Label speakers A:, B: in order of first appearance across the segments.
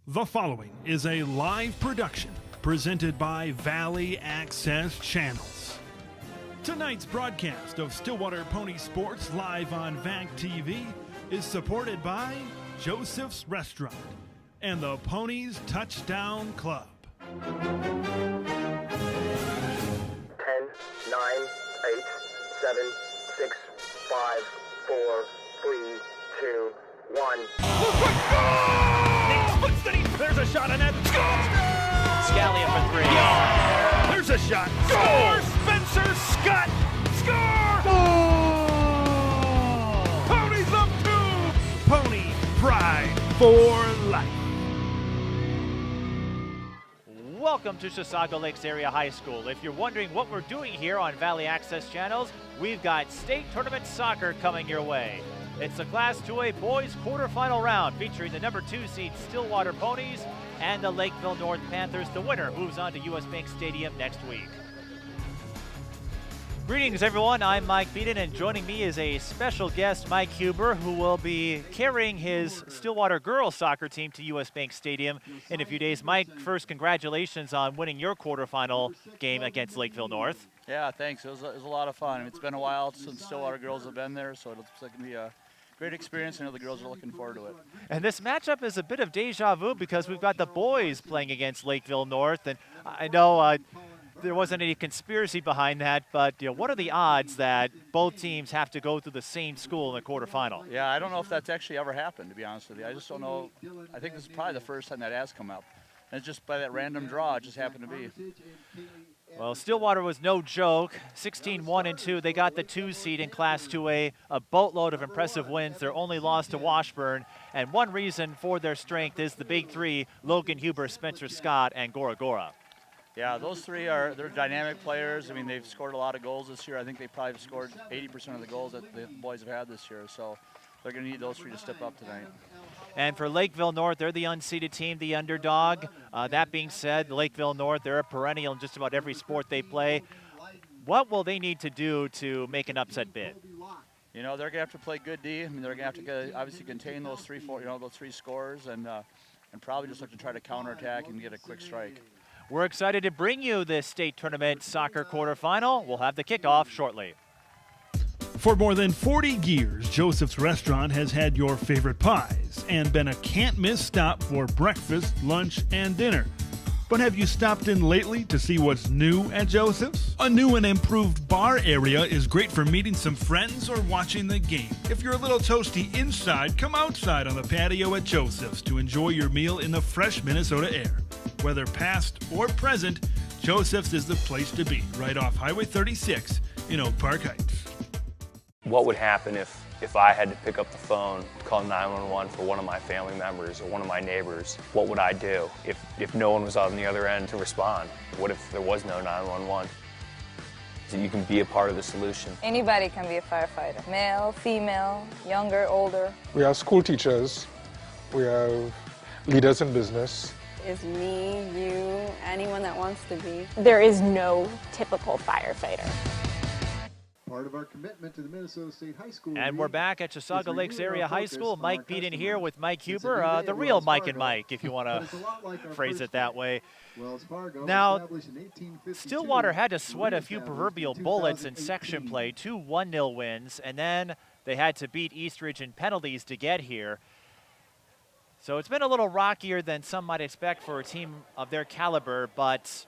A: The following is a live production presented by Valley Access Channels. Tonight's broadcast of Stillwater Pony Sports live on VAC TV is supported by Joseph's Restaurant and the Ponies Touchdown Club.
B: 10, 9, 8, 7, 6, 5, 4, 3, 2, 1.
A: There's a shot on that.
C: Scalia for three.
A: Yeah. There's a shot. Score! Spencer Scott! Score! Ponies up two! Pony Pride for life.
C: Welcome to Chisago Lakes Area High School. If you're wondering what we're doing here on Valley Access Channels, we've got state tournament soccer coming your way. It's the Class 2A boys quarterfinal round featuring the number 2 seed Stillwater Ponies and the Lakeville North Panthers. The winner moves on to US Bank Stadium next week. Greetings everyone, I'm Mike Beaton, and joining me is a special guest, Mike Huber, who will be carrying his Stillwater girls soccer team to US Bank Stadium in a few days. Mike, first congratulations on winning your quarterfinal game against Lakeville North.
D: Yeah, thanks. It was a lot of fun. It's been a while since Stillwater girls have been there, so it looks like it's going to be a great experience. I know the girls are looking forward to it.
C: And this matchup is a bit of deja vu because we've got the boys playing against Lakeville North, and I know there wasn't any conspiracy behind that, but what are the odds that both teams have to go through the same school in the quarterfinal?
D: Yeah, I don't know if that's actually ever happened, to be honest with you. I just don't know. I think this is probably the first time that has come up. And it's just by that random draw, it just happened to be.
C: Well, Stillwater was no joke. 16-1-2. They got the 2 seed in Class 2A, a boatload of impressive wins. Their only loss to Washburn, and one reason for their strength is the big three: Logan Huber, Spencer Scott, and Gora Gora.
D: Yeah, those three they're dynamic players. I mean, they've scored a lot of goals this year. I think they probably have scored 80% of the goals that the boys have had this year. So they're going to need those three to step up tonight.
C: And for Lakeville North, they're the unseeded team, the underdog. That being said, Lakeville North, they're a perennial in just about every sport they play. What will they need to do to make an upset bid?
D: You know, they're going to have to play good D. I mean, they're going to have to obviously contain those three scores, and probably just look to try to counterattack and get a quick strike.
C: We're excited to bring you this state tournament soccer quarterfinal. We'll have the kickoff shortly.
A: For more than 40 years, Joseph's Restaurant has had your favorite pies and been a can't-miss stop for breakfast, lunch, and dinner. But have you stopped in lately to see what's new at Joseph's? A new and improved bar area is great for meeting some friends or watching the game. If you're a little toasty inside, come outside on the patio at Joseph's to enjoy your meal in the fresh Minnesota air. Whether past or present, Joseph's is the place to be, right off Highway 36 in Oak Park Heights.
E: What would happen if I had to pick up the phone, call 911 for one of my family members or one of my neighbors? What would I do if no one was on the other end to respond? What if there was no 911? So you can be a part of the solution.
F: Anybody can be a firefighter. Male, female, younger, older.
G: We have school teachers. We have leaders in business.
H: Is me, you, anyone that wants to be. There is no typical firefighter.
I: Part of our commitment to the Minnesota State High School.
C: And we're back at Chisago Lakes Area High School. Mike Beaton here with Mike Huber, the real Mike and Mike, if you want to phrase it that way. Now, Stillwater had to sweat a few proverbial bullets in section play, 2 1-0 wins, and then they had to beat Eastridge in penalties to get here. So it's been a little rockier than some might expect for a team of their caliber, but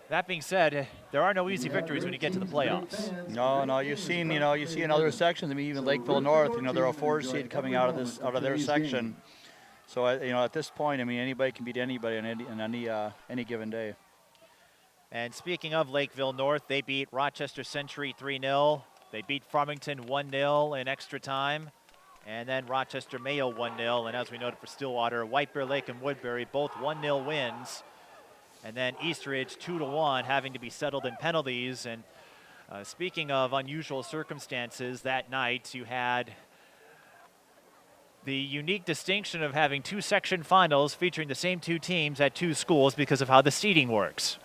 C: that being said, there are no easy victories when you get to the playoffs.
D: No, you've seen in other sections. I mean, even Lakeville North, they're a 4 seed coming out of their section. So at this point, I mean, anybody can beat anybody on any given day.
C: And speaking of Lakeville North, they beat Rochester Century 3-0. They beat Farmington 1-0 in extra time. And then Rochester Mayo 1-0. And as we noted for Stillwater, White Bear Lake and Woodbury both 1-0 wins. And then Eastridge 2-1, having to be settled in penalties. And speaking of unusual circumstances, that night you had the unique distinction of having 2 section finals featuring the same 2 teams at 2 schools because of how the seeding works.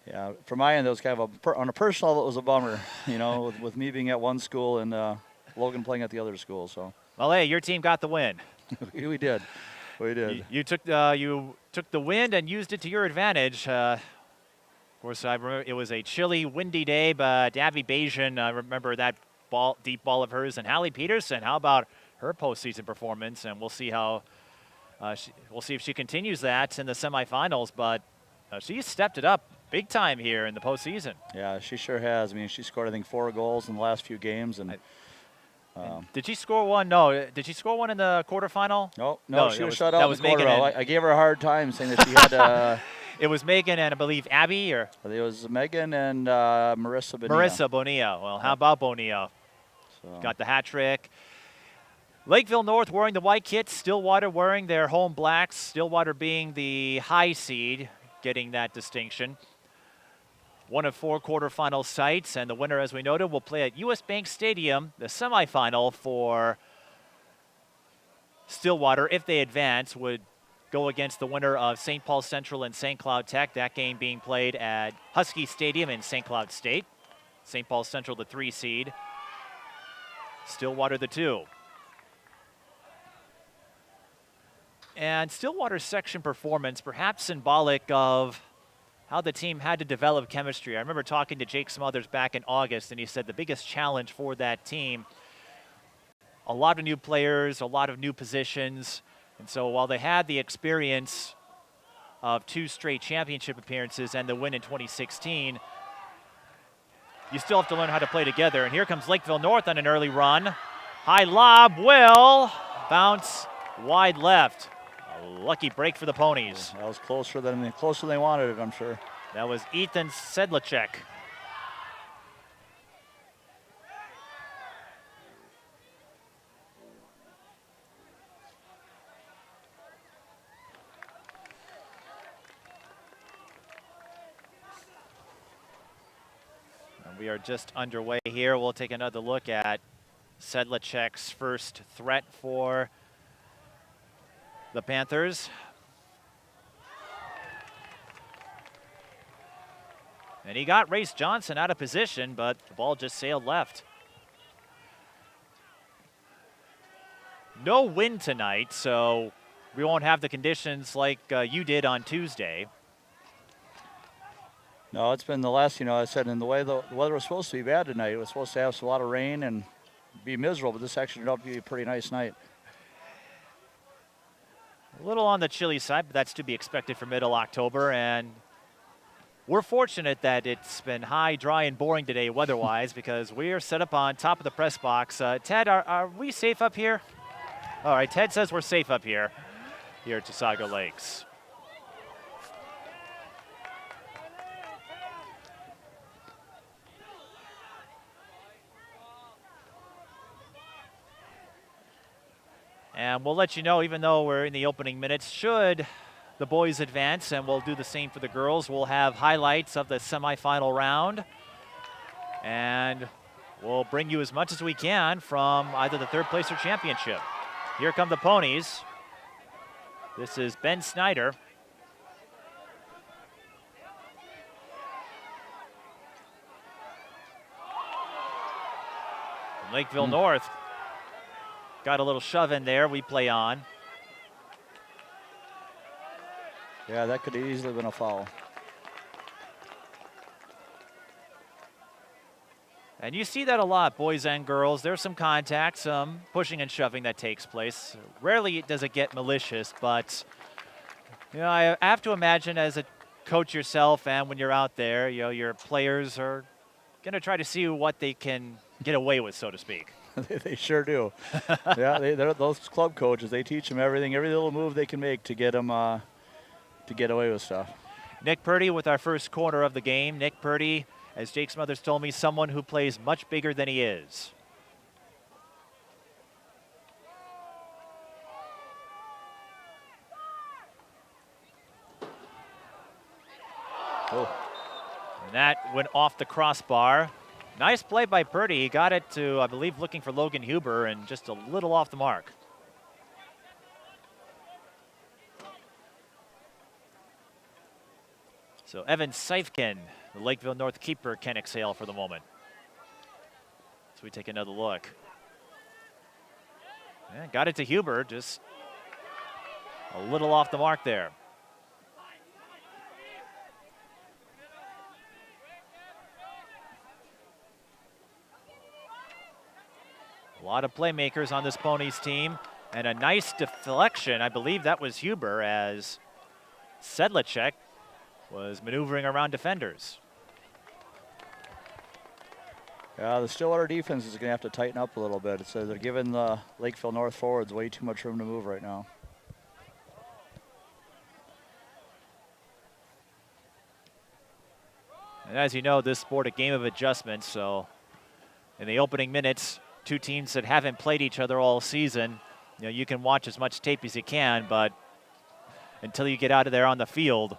D: Yeah, from my end, it was kind of on a personal level, it was a bummer, with me being at one school and Logan playing at the other school. So.
C: Well, hey, your team got the win.
D: We did. We did.
C: You took the wind and used it to your advantage. Of course, I remember it was a chilly, windy day, but Abby Bajan, I remember that deep ball of hers, and Hallie Peterson. How about her postseason performance? And we'll see how we'll see if she continues that in the semifinals. But she stepped it up big time here in the postseason.
D: Yeah, she sure has. I mean, she scored I think 4 goals in the last few games, and.
C: Did she score one? No. Did she score one in the quarterfinal?
D: No, she was shut out in the quarter. I gave her a hard time saying that she had.
C: It was Megan and I believe Abby, or
D: it was Megan and Marissa Bonilla.
C: Marissa Bonilla. Well, how about Bonilla? So. Got the hat trick. Lakeville North wearing the white kits. Stillwater wearing their home blacks. Stillwater being the high seed, getting that distinction. One of 4 quarterfinal sites, and the winner, as we noted, will play at U.S. Bank Stadium, the semifinal for Stillwater. If they advance, would go against the winner of St. Paul Central and St. Cloud Tech. That game being played at Husky Stadium in St. Cloud State. St. Paul Central, the 3 seed. Stillwater, the 2. And Stillwater's section performance, perhaps symbolic of how the team had to develop chemistry. I remember talking to Jake Smothers back in August, and he said the biggest challenge for that team, a lot of new players, a lot of new positions. And so while they had the experience of 2 straight championship appearances and the win in 2016, you still have to learn how to play together. And here comes Lakeville North on an early run. High lob will bounce wide left. A lucky break for the Ponies.
D: That was closer than they wanted it, I'm sure.
C: That was Ethan Sedlacek. And we are just underway here. We'll take another look at Sedlacek's first threat for the Panthers. And he got Race Johnson out of position, but the ball just sailed left. No wind tonight, so we won't have the conditions like you did on Tuesday.
D: No, it's been the last, I said, in the way the weather was supposed to be bad tonight. It was supposed to have a lot of rain and be miserable, but this actually turned out to be a pretty nice night.
C: A little on the chilly side, but that's to be expected for middle October. And we're fortunate that it's been high, dry, and boring today weather-wise because we are set up on top of the press box. Ted, are we safe up here? All right, Ted says we're safe up here at Chisago Lakes. And we'll let you know, even though we're in the opening minutes, should the boys advance, and we'll do the same for the girls. We'll have highlights of the semifinal round, and we'll bring you as much as we can from either the third place or championship. Here come the Ponies. This is Ben Snyder. Lakeville North got a little shove in there. We play on.
D: Yeah, that could have easily been a foul.
C: And you see that a lot, boys and girls. There's some contact, some pushing and shoving that takes place. Rarely does it get malicious, but I have to imagine as a coach yourself, and when you're out there, your players are going to try to see what they can get away with, so to speak.
D: They sure do. Yeah, they're those club coaches. They teach them every little move they can make to get them to get away with stuff.
C: Nick Purdy with our first corner of the game. Nick Purdy, as Jake Smothers told me, someone who plays much bigger than he is.
D: Oh.
C: And that went off the crossbar. Nice play by Purdy. He got it to, I believe, looking for Logan Huber, and just a little off the mark. So Evan Seifkin, the Lakeville North keeper, can exhale for the moment. So we take another look. Yeah, got it to Huber, just A little off the mark there. A lot of playmakers on this Ponies team, and a nice deflection. I believe that was Huber, as Sedlicek was maneuvering around defenders.
D: Yeah, the Stillwater defense is going to have to tighten up a little bit. So they're giving the Lakeville North forwards way too much room to move right now.
C: And as you know, this sport a game of adjustments, so in the opening minutes, two teams that haven't played each other all season, you can watch as much tape as you can, but until you get out of there on the field,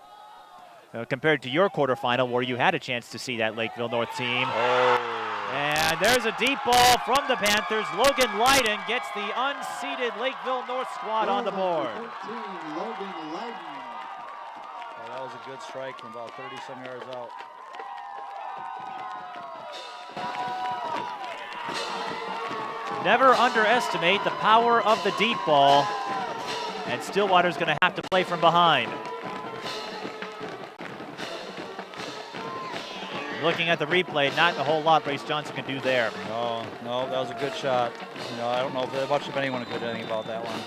C: compared to your quarterfinal where you had a chance to see that Lakeville North team.
D: Oh.
C: And there's a deep ball from the Panthers. Logan Leiden gets the unseeded Lakeville North squad on the board.
I: 14, Logan Leiden.
D: Oh, that was a good strike from about 30-some yards out.
C: Never underestimate the power of the deep ball. And Stillwater's going to have to play from behind. Looking at the replay, not a whole lot Brace Johnson can do there.
D: No, that was a good shot. I don't know if much of anyone could do anything about that one.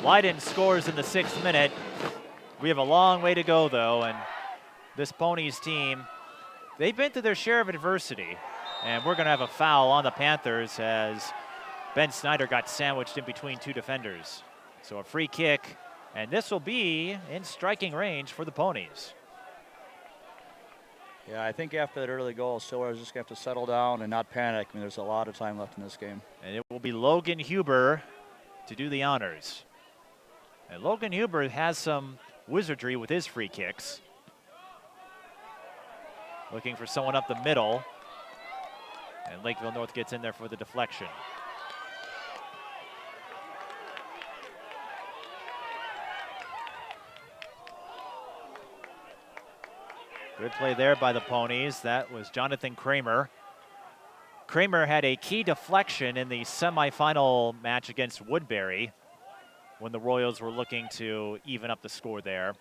C: Leiden scores in the 6th minute. We have a long way to go, though, and this Ponies team, they've been through their share of adversity. And we're going to have a foul on the Panthers as Ben Snyder got sandwiched in between two defenders. So a free kick, and this will be in striking range for the Ponies.
D: Yeah, I think after that early goal, Stillwater's just going to have to settle down and not panic. I mean, there's a lot of time left in this game.
C: And it will be Logan Huber to do the honors. And Logan Huber has some wizardry with his free kicks. Looking for someone up the middle. And Lakeville North gets in there for the deflection. Good play there by the Ponies. That was Jonathan Kramer. Kramer had a key deflection in the semifinal match against Woodbury when the Royals were looking to even up the score there.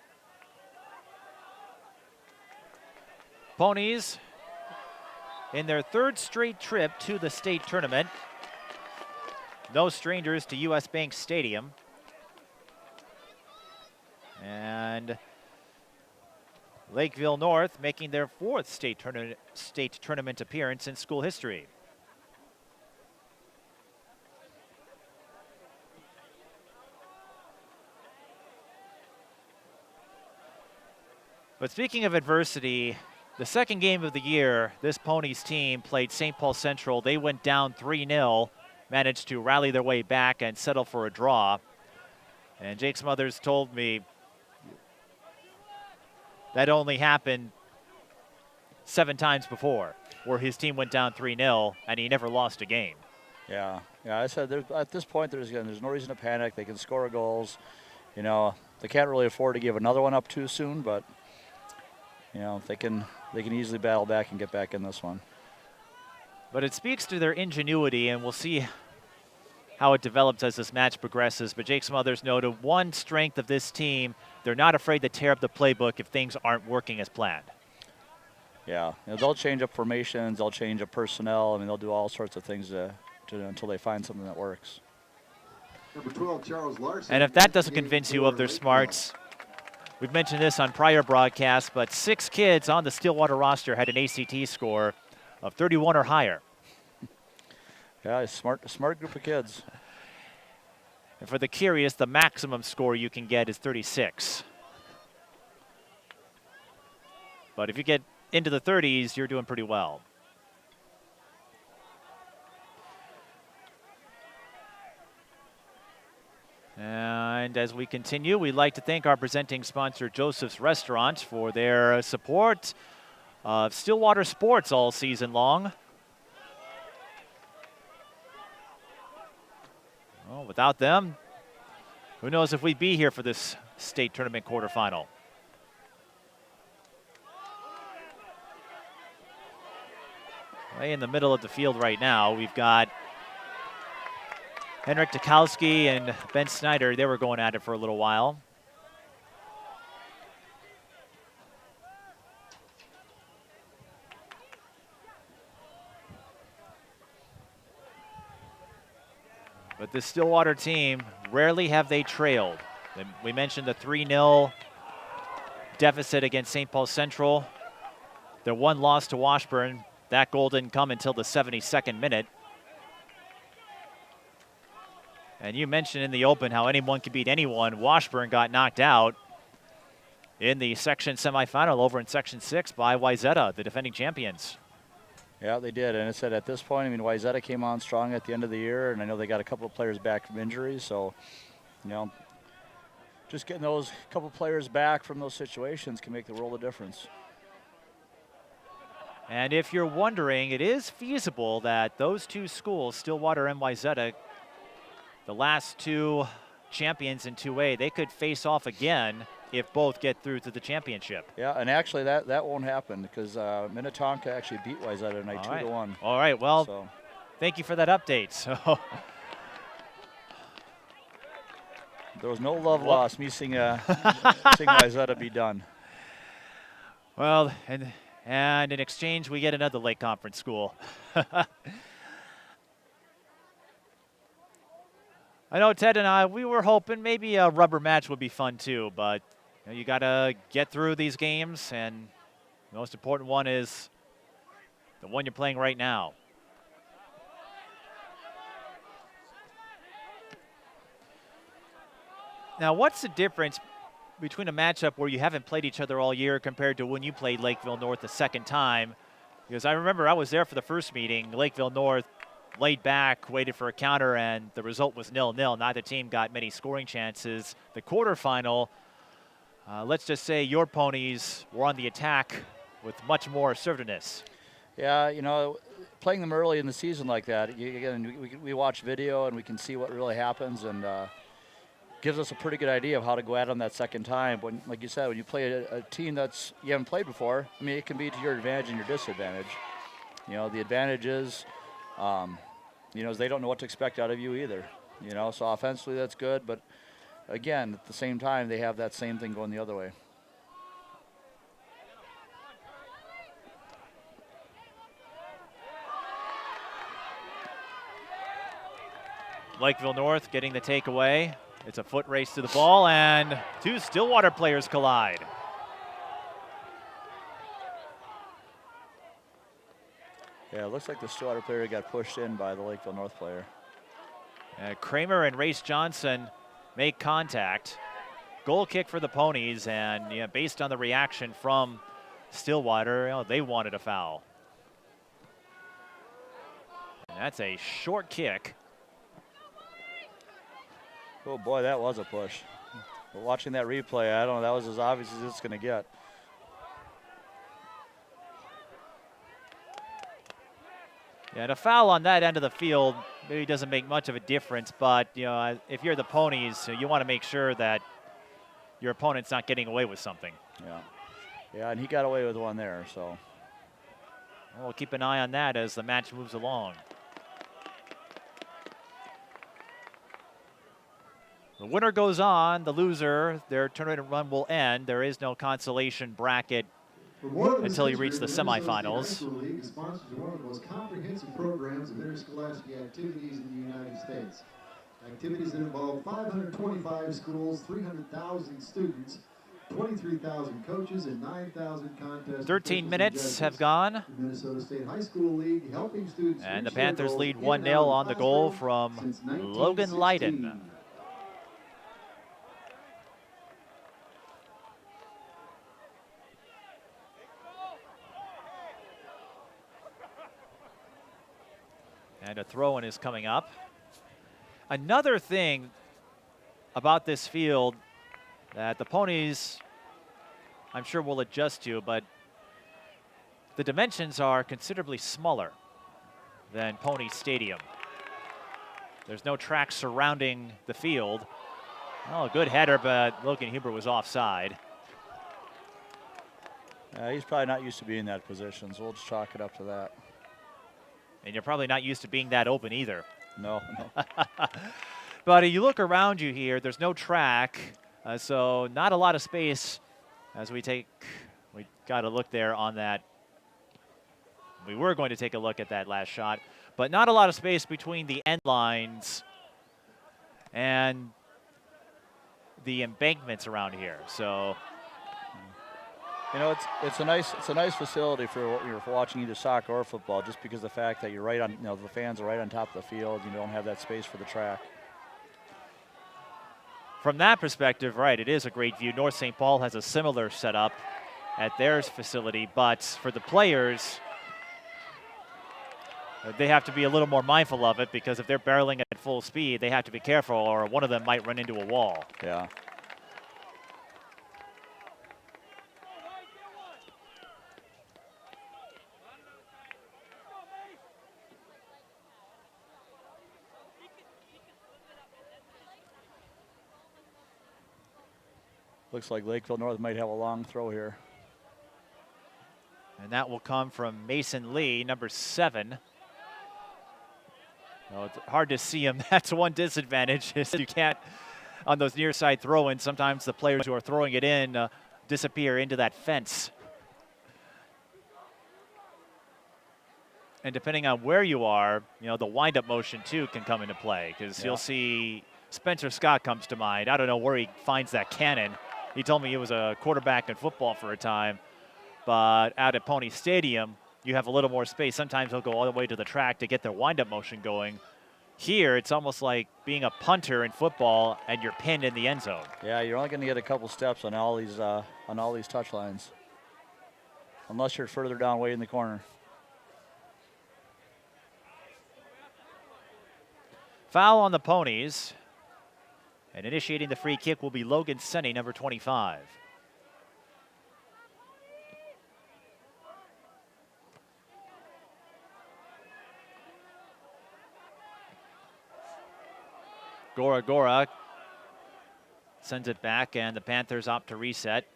C: Ponies in their 3rd straight trip to the state tournament. No strangers to US Bank Stadium. And Lakeville North making their 4th state tournament appearance in school history. But speaking of adversity, the second game of the year, this Ponies team played St. Paul Central. They went down 3-0, managed to rally their way back and settle for a draw. And Jake Smothers told me that only happened 7 times before, where his team went down 3-0 and he never lost a game.
D: Yeah. I said at this point there's no reason to panic. They can score goals. They can't really afford to give another one up too soon, but they can easily battle back and get back in this one.
C: But it speaks to their ingenuity, and we'll see how it develops as this match progresses. But Jake Smothers noted one strength of this team: they're not afraid to tear up the playbook if things aren't working as planned.
D: Yeah, they'll change up formations, they'll change up personnel. I mean, they'll do all sorts of things until they find something that works.
I: Number 12, Charles Larson.
C: And if that doesn't convince you of their smarts, we've mentioned this on prior broadcasts, but 6 kids on the Stillwater roster had an ACT score of 31 or higher.
D: Yeah, a smart group of kids.
C: And for the curious, the maximum score you can get is 36. But if you get into the 30s, you're doing pretty well. And as we continue, we'd like to thank our presenting sponsor, Joseph's Restaurant, for their support of Stillwater sports all season long. Well, without them, who knows if we'd be here for this state tournament quarterfinal. Way in the middle of the field right now, we've got Henrik Tukowski and Ben Snyder, they were going at it for a little while. But the Stillwater team, rarely have they trailed. We mentioned the 3-0 deficit against St. Paul Central. Their one loss to Washburn, that goal didn't come until the 72nd minute. And you mentioned in the open how anyone could beat anyone. Washburn got knocked out in the section semifinal over in Section 6 by Wayzata, the defending champions.
D: Yeah, they did. And it said at this point, I mean, Wayzata came on strong at the end of the year, and I know they got a couple of players back from injuries. So, you know, just getting those couple players back from those situations can make the world of difference.
C: And if you're wondering, it is feasible that those two schools, Stillwater and Wayzata, the last two champions in 2A, they could face off again if both get through to the championship.
D: Yeah, and actually that won't happen because Minnetonka actually beat Wayzata tonight 2-1.
C: All right, well, thank you for that update. So
D: there was no love lost. Me seeing Wayzata be done.
C: Well, and in exchange, we get another Lake Conference school. I know Ted and I, we were hoping maybe a rubber match would be fun too, but you got to get through these games, and the most important one is the one you're playing right now. Now, what's the difference between a matchup where you haven't played each other all year compared to when you played Lakeville North the second time? Because I remember I was there for the first meeting. Lakeville North laid back, waited for a counter, and the result was 0-0. Neither team got many scoring chances. The quarterfinal, let's just say your ponies were on the attack with much more assertiveness.
D: Yeah, you know, playing them early in the season like that, again, we watch video and we can see what really happens, and gives us a pretty good idea of how to go at them that second time. When, like you said, when you play a team that's you haven't played before, I mean, it can be to your advantage and your disadvantage. You know, the advantage is, you know, they don't know what to expect out of you either. You know, so offensively that's good, but again, at the same time, they have that same thing going the other way.
C: Lakeville North getting the takeaway. It's a foot race to the ball, and two Stillwater players collide.
D: Yeah, it looks like the Stillwater player got pushed in by the Lakeville North player.
C: Kramer and Race Johnson make contact. Goal kick for the ponies, and yeah, based on the reaction from Stillwater, you know, they wanted a foul. And that's a short kick.
D: Oh boy, that was a push. But watching that replay, I don't know, that was as obvious as it's going to get.
C: Yeah, and a foul on that end of the field maybe doesn't make much of a difference, but you know, if you're the ponies, you want to make sure that your opponent's not getting away with something.
D: Yeah, yeah, and he got away with one there, so.
C: We'll keep an eye on that as the match moves along. The winner goes on. The loser, their tournament run will end. There is no consolation bracket until you reach the semifinals.
I: The League is sponsored one of the most comprehensive programs of interscholastic activities in the United States. Activities that involve 525 schools, 300,000 students, 23,000 coaches, and 9,000 contests.
C: 13 minutes have gone.
I: The Minnesota State High School League helping students.
C: And the Panthers lead 1-0 on the goal from Logan Leiden. And a throw-in is coming up. Another thing about this field that the ponies, I'm sure, will adjust to, but the dimensions are considerably smaller than Pony Stadium. There's no track surrounding the field. Oh, a good header, but Logan Huber was offside.
D: He's probably not used to being in that position, so we'll just chalk it up to that.
C: And you're probably not used to being that open either.
D: No, no.
C: But you look around you here, there's no track, so not a lot of space as we got to look there on that. We were going to take a look at that last shot, but not a lot of space between the end lines and the embankments around here. So,
D: you know, it's a nice facility for what you're watching, either soccer or football, just because of the fact that you're right on, the fans are right on top of the field. You don't have that space for the track.
C: From that perspective, right, it is a great view. North St. Paul has a similar setup at their facility, but for the players, they have to be a little more mindful of it, because if they're barreling at full speed, they have to be careful, or one of them might run into a wall.
D: Yeah. Looks like Lakeville North might have a long throw here.
C: And that will come from Mason Lee, number 7. Well, it's hard to see him. That's one disadvantage, is you can't, on those near side throw-ins, sometimes the players who are throwing it in disappear into that fence. And depending on where you are, the wind-up motion too can come into play, because you'll see Spencer Scott comes to mind. I don't know where he finds that cannon. He told me he was a quarterback in football for a time, but out at Pony Stadium, you have a little more space. Sometimes they'll go all the way to the track to get their wind-up motion going. Here, it's almost like being a punter in football and you're pinned in the end zone.
D: Yeah, you're only going to get a couple steps on all these touch lines, unless you're further down way in the corner.
C: Foul on the Ponies. And initiating the free kick will be Logan Senni, number 25. Gora sends it back, and the Panthers opt to reset.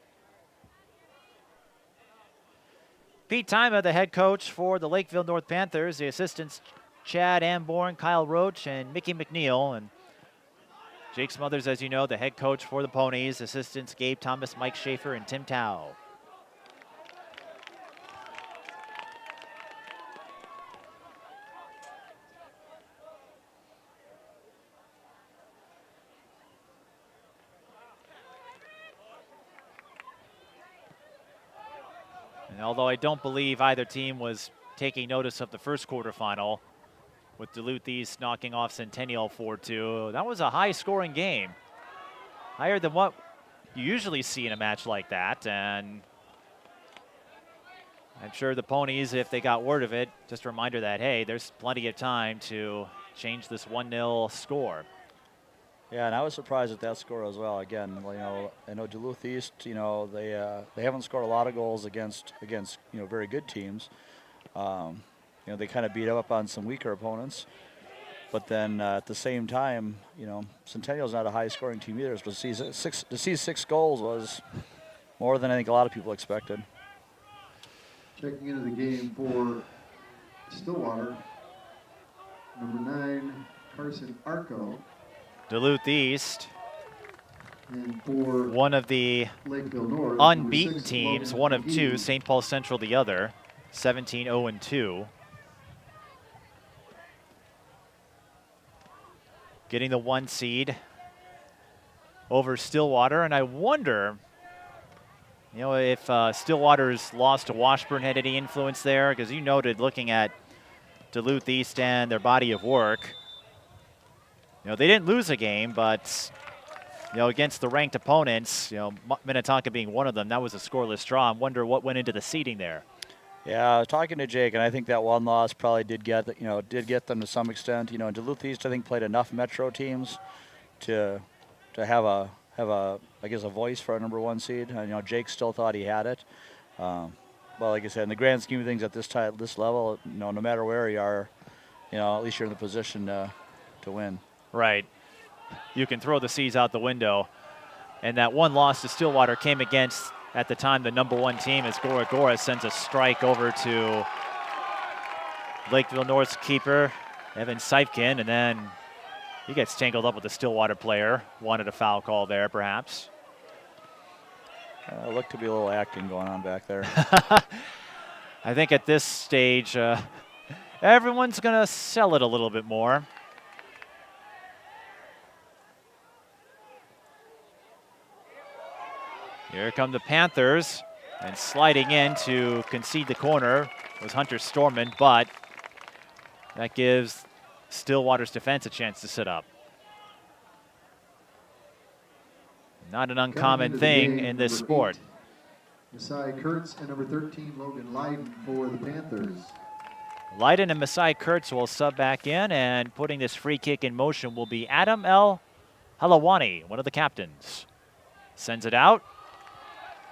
C: Pete Tima, the head coach for the Lakeville North Panthers. The assistants, Chad Amborn, Kyle Roach, and Mickey McNeil. And Jake Smothers, as you know, the head coach for the Ponies. Assistants Gabe Thomas, Mike Schaefer, and Tim Tao. And although I don't believe either team was taking notice of the first quarterfinal, with Duluth East knocking off Centennial 4-2. That was a high-scoring game. Higher than what you usually see in a match like that. And I'm sure the Ponies, if they got word of it, just a reminder that, hey, there's plenty of time to change this 1-0 score.
D: Yeah, and I was surprised at that score as well. Again, I know Duluth East, they haven't scored a lot of goals against very good teams. They kind of beat up on some weaker opponents. But then at the same time, Centennial's not a high-scoring team either. So to see 6 goals was more than I think a lot of people expected.
I: Checking into the game for Stillwater, number 9, Carson Arco.
C: Duluth East,
I: and for
C: one of the
I: Lakeville North,
C: unbeaten teams, one of 2, St. Paul Central the other, 17-0-2. Getting the 1 seed over Stillwater, and I wonder, if Stillwater's loss to Washburn had any influence there, because you noted looking at Duluth East and their body of work, they didn't lose a game, but against the ranked opponents, Minnetonka being one of them, that was a scoreless draw. I wonder what went into the seeding there.
D: Yeah, I was talking to Jake, and I think that one loss probably did get them to some extent. Duluth East, I think, played enough Metro teams to have a voice for a number 1 seed. Jake still thought he had it. Well, like I said, in the grand scheme of things at this level, no matter where you are, at least you're in the position to win.
C: Right. You can throw the seeds out the window. And that one loss to Stillwater came against, at the time, the number 1 team, as Gora sends a strike over to Lakeville North's keeper, Evan Seifkin, and then He gets tangled up with the Stillwater player. Wanted a foul call there, perhaps.
D: Looked to be a little acting going on back there.
C: I think at this stage, everyone's going to sell it a little bit more. Here come the Panthers, and sliding in to concede the corner was Hunter Storman, but that gives Stillwater's defense a chance to sit up. Not an uncommon thing in this sport.
I: Messiah Kurtz and number 13, Logan Leiden for the Panthers.
C: Leiden and Messiah Kurtz will sub back in, and putting this free kick in motion will be Adam El Halawani, one of the captains. Sends it out,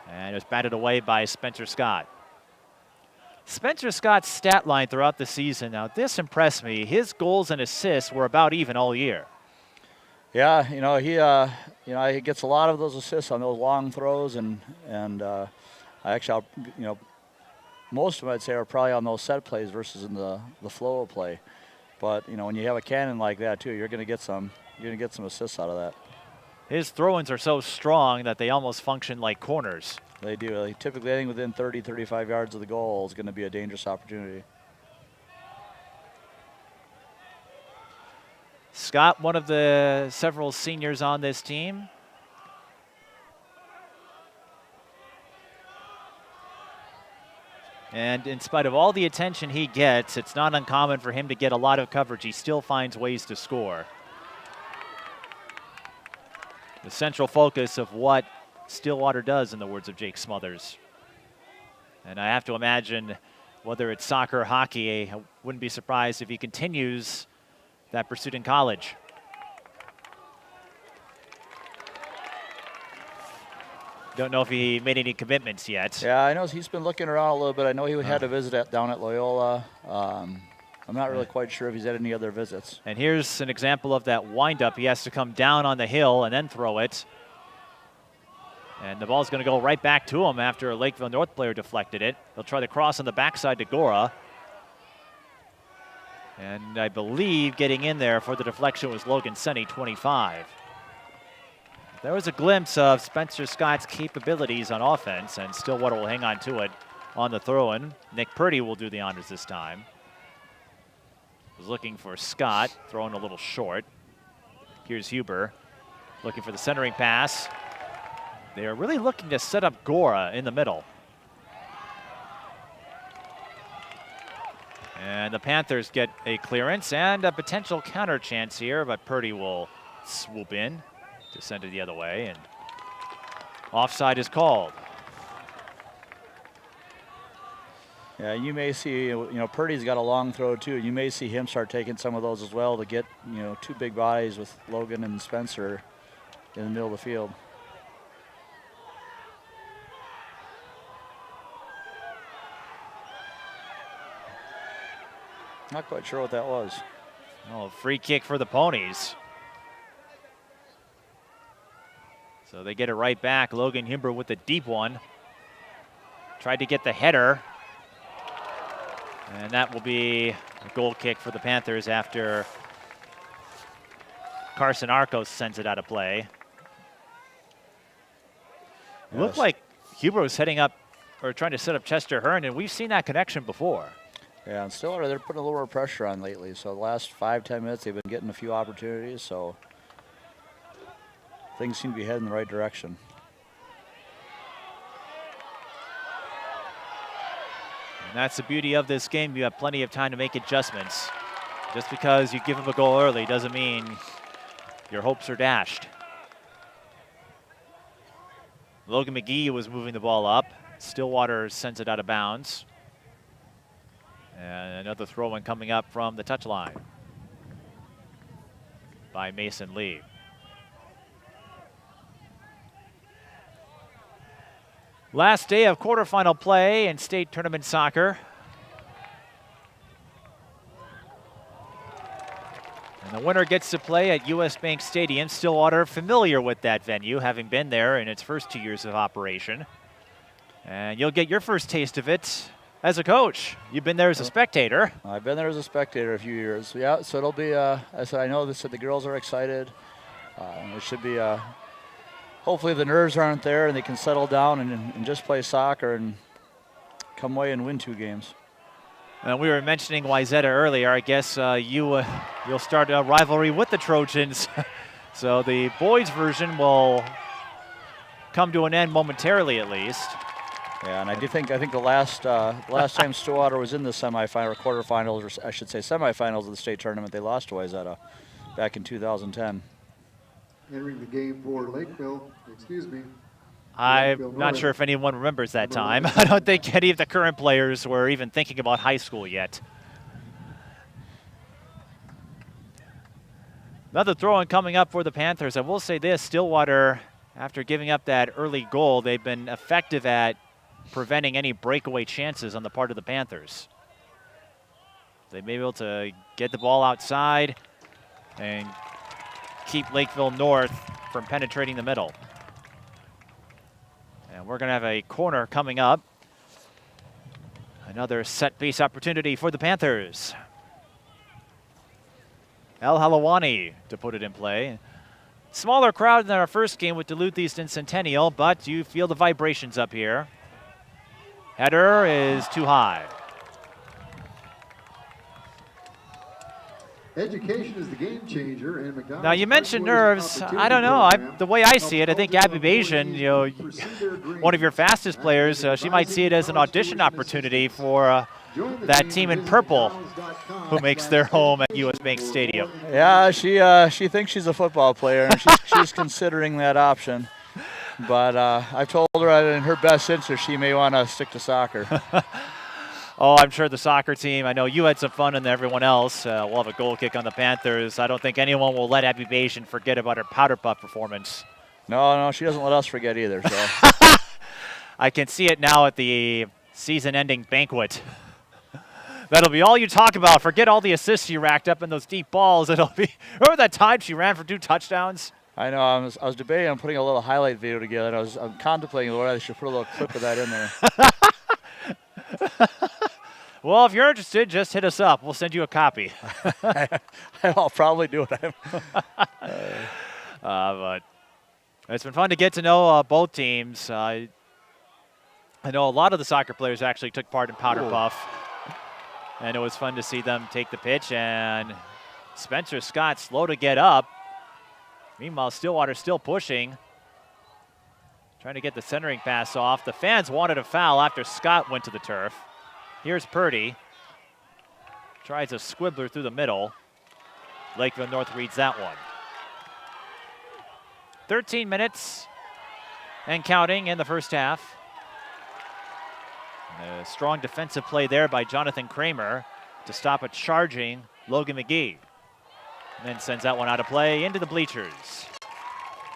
C: and it was batted away by Spencer Scott. Spencer Scott's stat line throughout the season, now this impressed me. His goals and assists were about even all year.
D: Yeah, he gets a lot of those assists on those long throws, and actually, most of them I'd say are probably on those set plays versus in the flow of play. But when you have a cannon like that too, you're going to get some assists out of that.
C: His throw-ins are so strong that they almost function like corners.
D: They do. Typically, anything within 30, 35 yards of the goal is going to be a dangerous opportunity.
C: Scott, one of the several seniors on this team. And in spite of all the attention he gets, it's not uncommon for him to get a lot of coverage. He still finds ways to score. The central focus of what Stillwater does, in the words of Jake Smothers. And I have to imagine, whether it's soccer or hockey, I wouldn't be surprised if he continues that pursuit in college. Don't know if he made any commitments yet.
D: Yeah, I know he's been looking around a little bit. I know he had a visit down at Loyola. I'm not really quite sure if he's had any other visits.
C: And here's an example of that windup. He has to come down on the hill and then throw it. And the ball's going to go right back to him after a Lakeville North player deflected it. They'll try the cross on the backside to Gora. And I believe getting in there for the deflection was Logan Senni, 25. There was a glimpse of Spencer Scott's capabilities on offense, and Stillwater will hang on to it on the throw-in. Nick Purdy will do the honors this time. Was looking for Scott, throwing a little short. Here's Huber looking for the centering pass. They are really looking to set up Gora in the middle. And the Panthers get a clearance and a potential counter chance here, but Purdy will swoop in to send it the other way, and offside is called.
D: Yeah, you may see, Purdy's got a long throw too. You may see him start taking some of those as well to get, two big bodies with Logan and Spencer in the middle of the field. Not quite sure what that was.
C: Oh, free kick for the Ponies. So they get it right back. Logan Huber with the deep one. Tried to get the header. And that will be a goal kick for the Panthers after Carson Arcos sends it out of play. Yes. Looked like Huber was heading up or trying to set up Chester Hearn, and we've seen that connection before.
D: Yeah, and Stillwater, they're putting a little more pressure on lately. So the last 5-10 minutes, they've been getting a few opportunities. So things seem to be heading in the right direction.
C: And that's the beauty of this game. You have plenty of time to make adjustments. Just because you give them a goal early doesn't mean your hopes are dashed. Logan McGee was moving the ball up. Stillwater sends it out of bounds. And another throw-in coming up from the touchline by Mason Lee. Last day of quarterfinal play in state tournament soccer. And the winner gets to play at US Bank Stadium. Stillwater familiar with that venue, having been there in its first 2 years of operation. And you'll get your first taste of it as a coach. You've been there as a spectator.
D: I've been there as a spectator a few years. Yeah, so it'll be, I said, I know the girls are excited. It should be, hopefully the nerves aren't there and they can settle down and just play soccer and come away and win 2 games.
C: And we were mentioning Wyzetta earlier. I guess you'll start a rivalry with the Trojans. So the boys version will come to an end momentarily at least.
D: Yeah, and I think the last time Stillwater was in the semifinal or quarterfinals, or I should say semifinals of the state tournament, they lost to Wyzetta back in 2010.
I: Entering the game for Lakeville, excuse me.
C: I'm not sure if anyone remembers that time. I don't think any of the current players were even thinking about high school yet. Another throw-in coming up for the Panthers. I will say this, Stillwater, after giving up that early goal, they've been effective at preventing any breakaway chances on the part of the Panthers. They may be able to get the ball outside and keep Lakeville North from penetrating the middle. And we're going to have a corner coming up. Another set-piece opportunity for the Panthers. El Halawani to put it in play. Smaller crowd than our first game with Duluth East and Centennial, but you feel the vibrations up here. Header is too high.
I: Education is the game changer, and McDonald's.
C: Now you mentioned nerves. I don't know. The way I see it, I think Abby Bajan, one of your fastest players, she might see it as an audition opportunity for that team in purple who makes their home at US Bank Stadium.
D: Yeah, she thinks she's a football player, and she's considering that option. But I've told her that in her best interest, she may want to stick to soccer.
C: Oh, I'm sure the soccer team, I know you had some fun and everyone else. We'll have a goal kick on the Panthers. I don't think anyone will let Abby Bajan forget about her powder puff performance.
D: No, she doesn't let us forget either. So
C: I can see it now at the season-ending banquet. That'll be all you talk about. Forget all the assists she racked up in those deep balls. It'll be, remember that time she ran for 2 touchdowns?
D: I know. I was debating on putting a little highlight video together. And I'm contemplating whether I should put a little clip of that in there.
C: Well, if you're interested, just hit us up. We'll send you a copy.
D: I'll probably do it.
C: But it's been fun to get to know both teams. I know a lot of the soccer players actually took part in Powder Puff, and it was fun to see them take the pitch. And Spencer Scott slow to get up. Meanwhile, Stillwater still pushing, trying to get the centering pass off. The fans wanted a foul after Scott went to the turf. Here's Purdy. Tries a squibbler through the middle. Lakeville North reads that one. 13 minutes and counting in the first half. A strong defensive play there by Jonathan Kramer to stop a charging Logan McGee. And then sends that one out of play into the bleachers.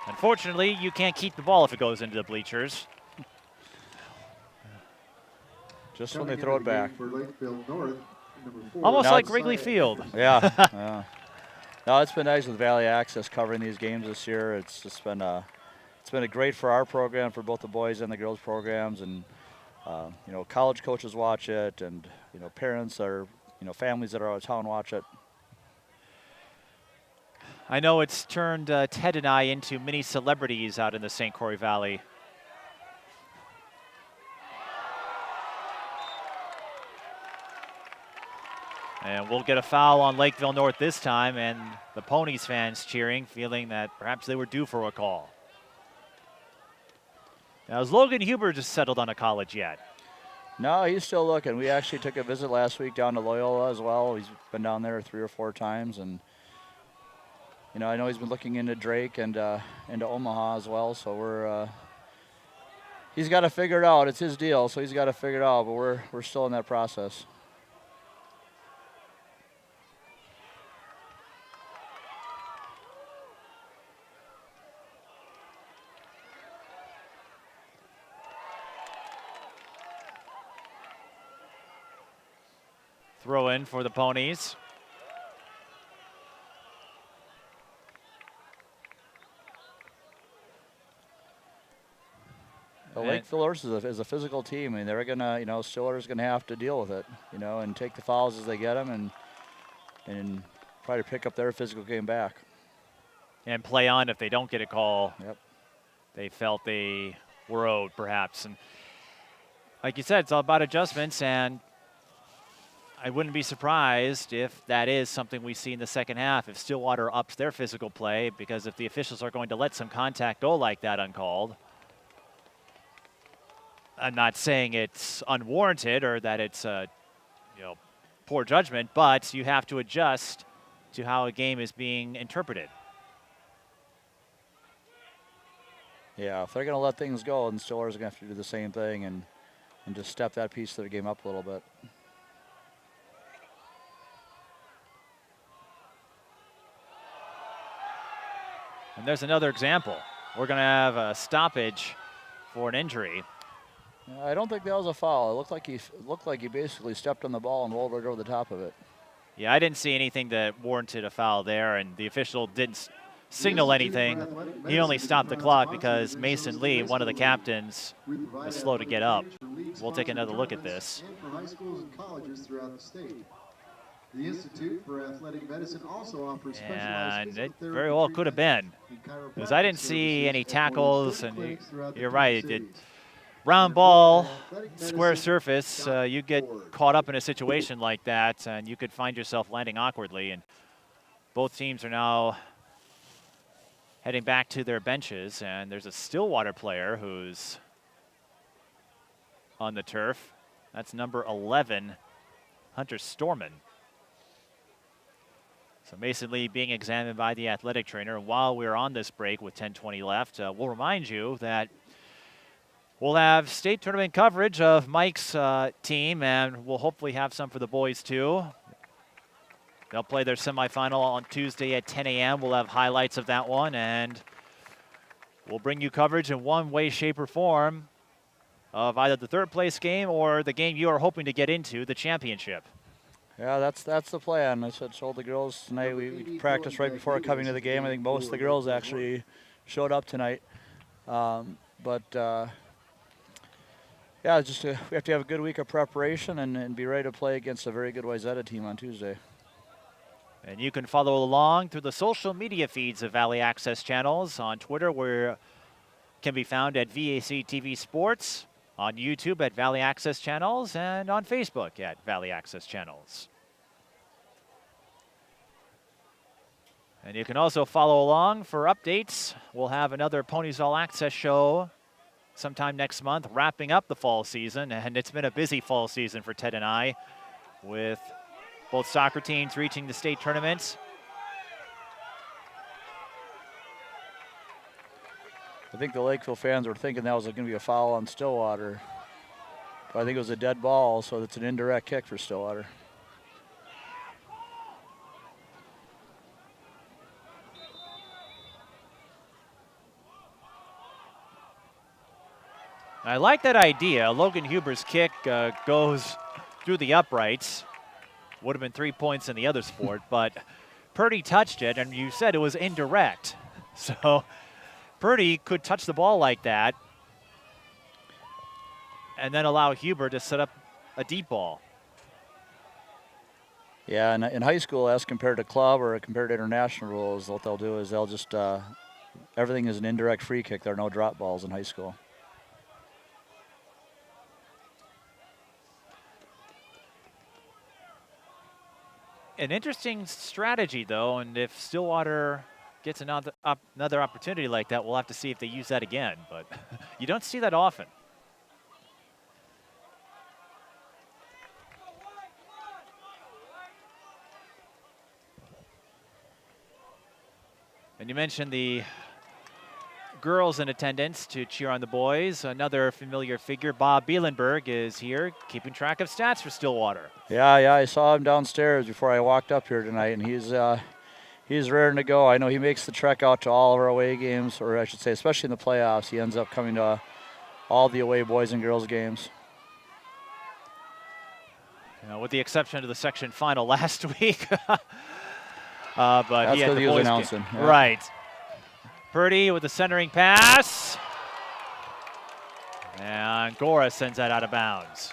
C: Unfortunately, you can't keep the ball if it goes into the bleachers.
D: Just when they throw it back.
C: Almost like Wrigley Field.
D: Yeah. Yeah. No, it's been nice with Valley Access covering these games this year. It's just been a great for our program, for both the boys and the girls programs, and college coaches watch it, and parents or families that are out of town watch it.
C: I know it's turned Ted and I into mini celebrities out in the St. Croix Valley. And we'll get a foul on Lakeville North this time, and the Ponies fans cheering, feeling that perhaps they were due for a call. Now, has Logan Huber just settled on a college yet?
D: No, he's still looking. We actually took a visit last week down to Loyola as well. He's been down there 3 or 4 times, and I know he's been looking into Drake and into Omaha as well. So he's got to figure it out. It's his deal, so he's got to figure it out. But we're still in that process.
C: Throw in for the Ponies.
D: Lakeville is a physical team. I mean, they're gonna, Stillwater's gonna have to deal with it, and take the fouls as they get them, and try to pick up their physical game back.
C: And play on if they don't get a call.
D: Yep.
C: They felt they were owed, perhaps. And like you said, it's all about adjustments, and I wouldn't be surprised if that is something we see in the second half, if Stillwater ups their physical play, because if the officials are going to let some contact go like that uncalled, I'm not saying it's unwarranted or that it's poor judgment, but you have to adjust to how a game is being interpreted.
D: Yeah, if they're going to let things go, then Stillwater's going to have to do the same thing and just step that piece of their game up a little bit.
C: And there's another example. We're going to have a stoppage for an injury.
D: I don't think that was a foul. It looked like he basically stepped on the ball and rolled right over the top of it.
C: Yeah, I didn't see anything that warranted a foul there, and the official didn't signal anything. He only stopped the clock because Mason Lee, one of the captains, was slow to get up. We'll take another look at this.
I: The Institute for Athletic Medicine also offers
C: And it very well could have been, because I didn't see any tackles, and you're right. Round ball, square surface, you get caught up in a situation like that, and you could find yourself landing awkwardly. And both teams are now heading back to their benches, and there's a Stillwater player who's on the turf. That's number 11, Hunter Storman. So Mason Lee being examined by the athletic trainer. And while we're on this break with 10:20 left, we'll remind you that we'll have state tournament coverage of Mike's team, and we'll hopefully have some for the boys too. They'll play their semifinal on Tuesday at 10 a.m. We'll have highlights of that one, and we'll bring you coverage in one way, shape, or form of either the third place game or the game you are hoping to get into, the championship.
D: Yeah, that's the plan. I told the girls tonight we practiced right before coming to the game. I think most of the girls actually showed up tonight. Yeah, just we have to have a good week of preparation and be ready to play against a very good Wayzata team on Tuesday.
C: And you can follow along through the social media feeds of Valley Access Channels. On Twitter, where can be found at VAC TV Sports, on YouTube at Valley Access Channels, and on Facebook at Valley Access Channels. And you can also follow along for updates. We'll have another Ponies All Access show sometime next month, wrapping up the fall season. And it's been a busy fall season for Ted and I, with both soccer teams reaching the state tournaments.
D: I think the Lakeville fans were thinking that was going to be a foul on Stillwater. But I think it was a dead ball, so it's an indirect kick for Stillwater.
C: I like that idea. Logan Huber's kick goes through the uprights. Would have been 3 points in the other sport, but Purdy touched it, and you said it was indirect. So Purdy could touch the ball like that and then allow Huber to set up a deep ball.
D: Yeah, and in high school, as compared to club or compared to international rules, what they'll do is they'll just, everything is an indirect free kick. There are no drop balls in high school.
C: An interesting strategy, though, and if Stillwater gets another opportunity like that, we'll have to see if they use that again, but you don't see that often. And you mentioned the girls in attendance to cheer on the boys. Another familiar figure, Bob Bielenberg, is here keeping track of stats for Stillwater.
D: Yeah, I saw him downstairs before I walked up here tonight, and he's raring to go. I know he makes the trek out to all of our away games, or I should say, especially in the playoffs. He ends up coming to all the away boys and girls games.
C: With the exception of the section final last week.
D: But
C: that's
D: he had the boys announcing.
C: Yeah. Right. Purdy with the centering pass. And Gora sends that out of bounds.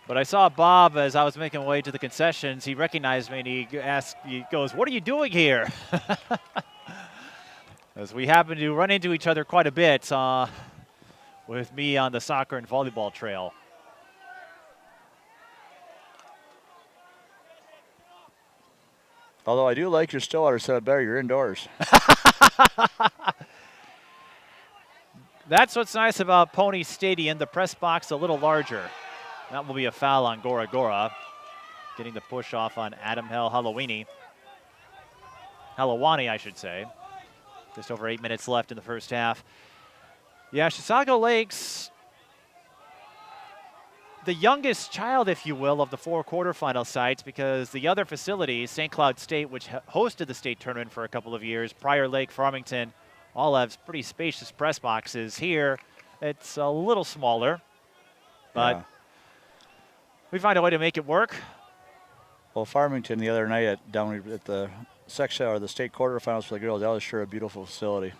C: But I saw Bob as I was making my way to the concessions. He recognized me and he goes, "What are you doing here?" As we happen to run into each other quite a bit with me on the soccer and volleyball trail.
D: Although I do like your Stillwater setup better, you're indoors.
C: That's what's nice about Pony Stadium, the press box a little larger. That will be a foul on Gora. Getting the push off on Adam Halawani, I should say. Just over 8 minutes left in the first half. Yeah, Chisago Lakes, the youngest child, if you will, of the 4 quarterfinal sites, because the other facilities, St. Cloud State, which hosted the state tournament for a couple of years, Prior Lake, Farmington, all have pretty spacious press boxes. Here, it's a little smaller, but we find a way to make it work.
D: Well, Farmington the other night down at the section or the state quarterfinals for the girls, that was sure a beautiful facility.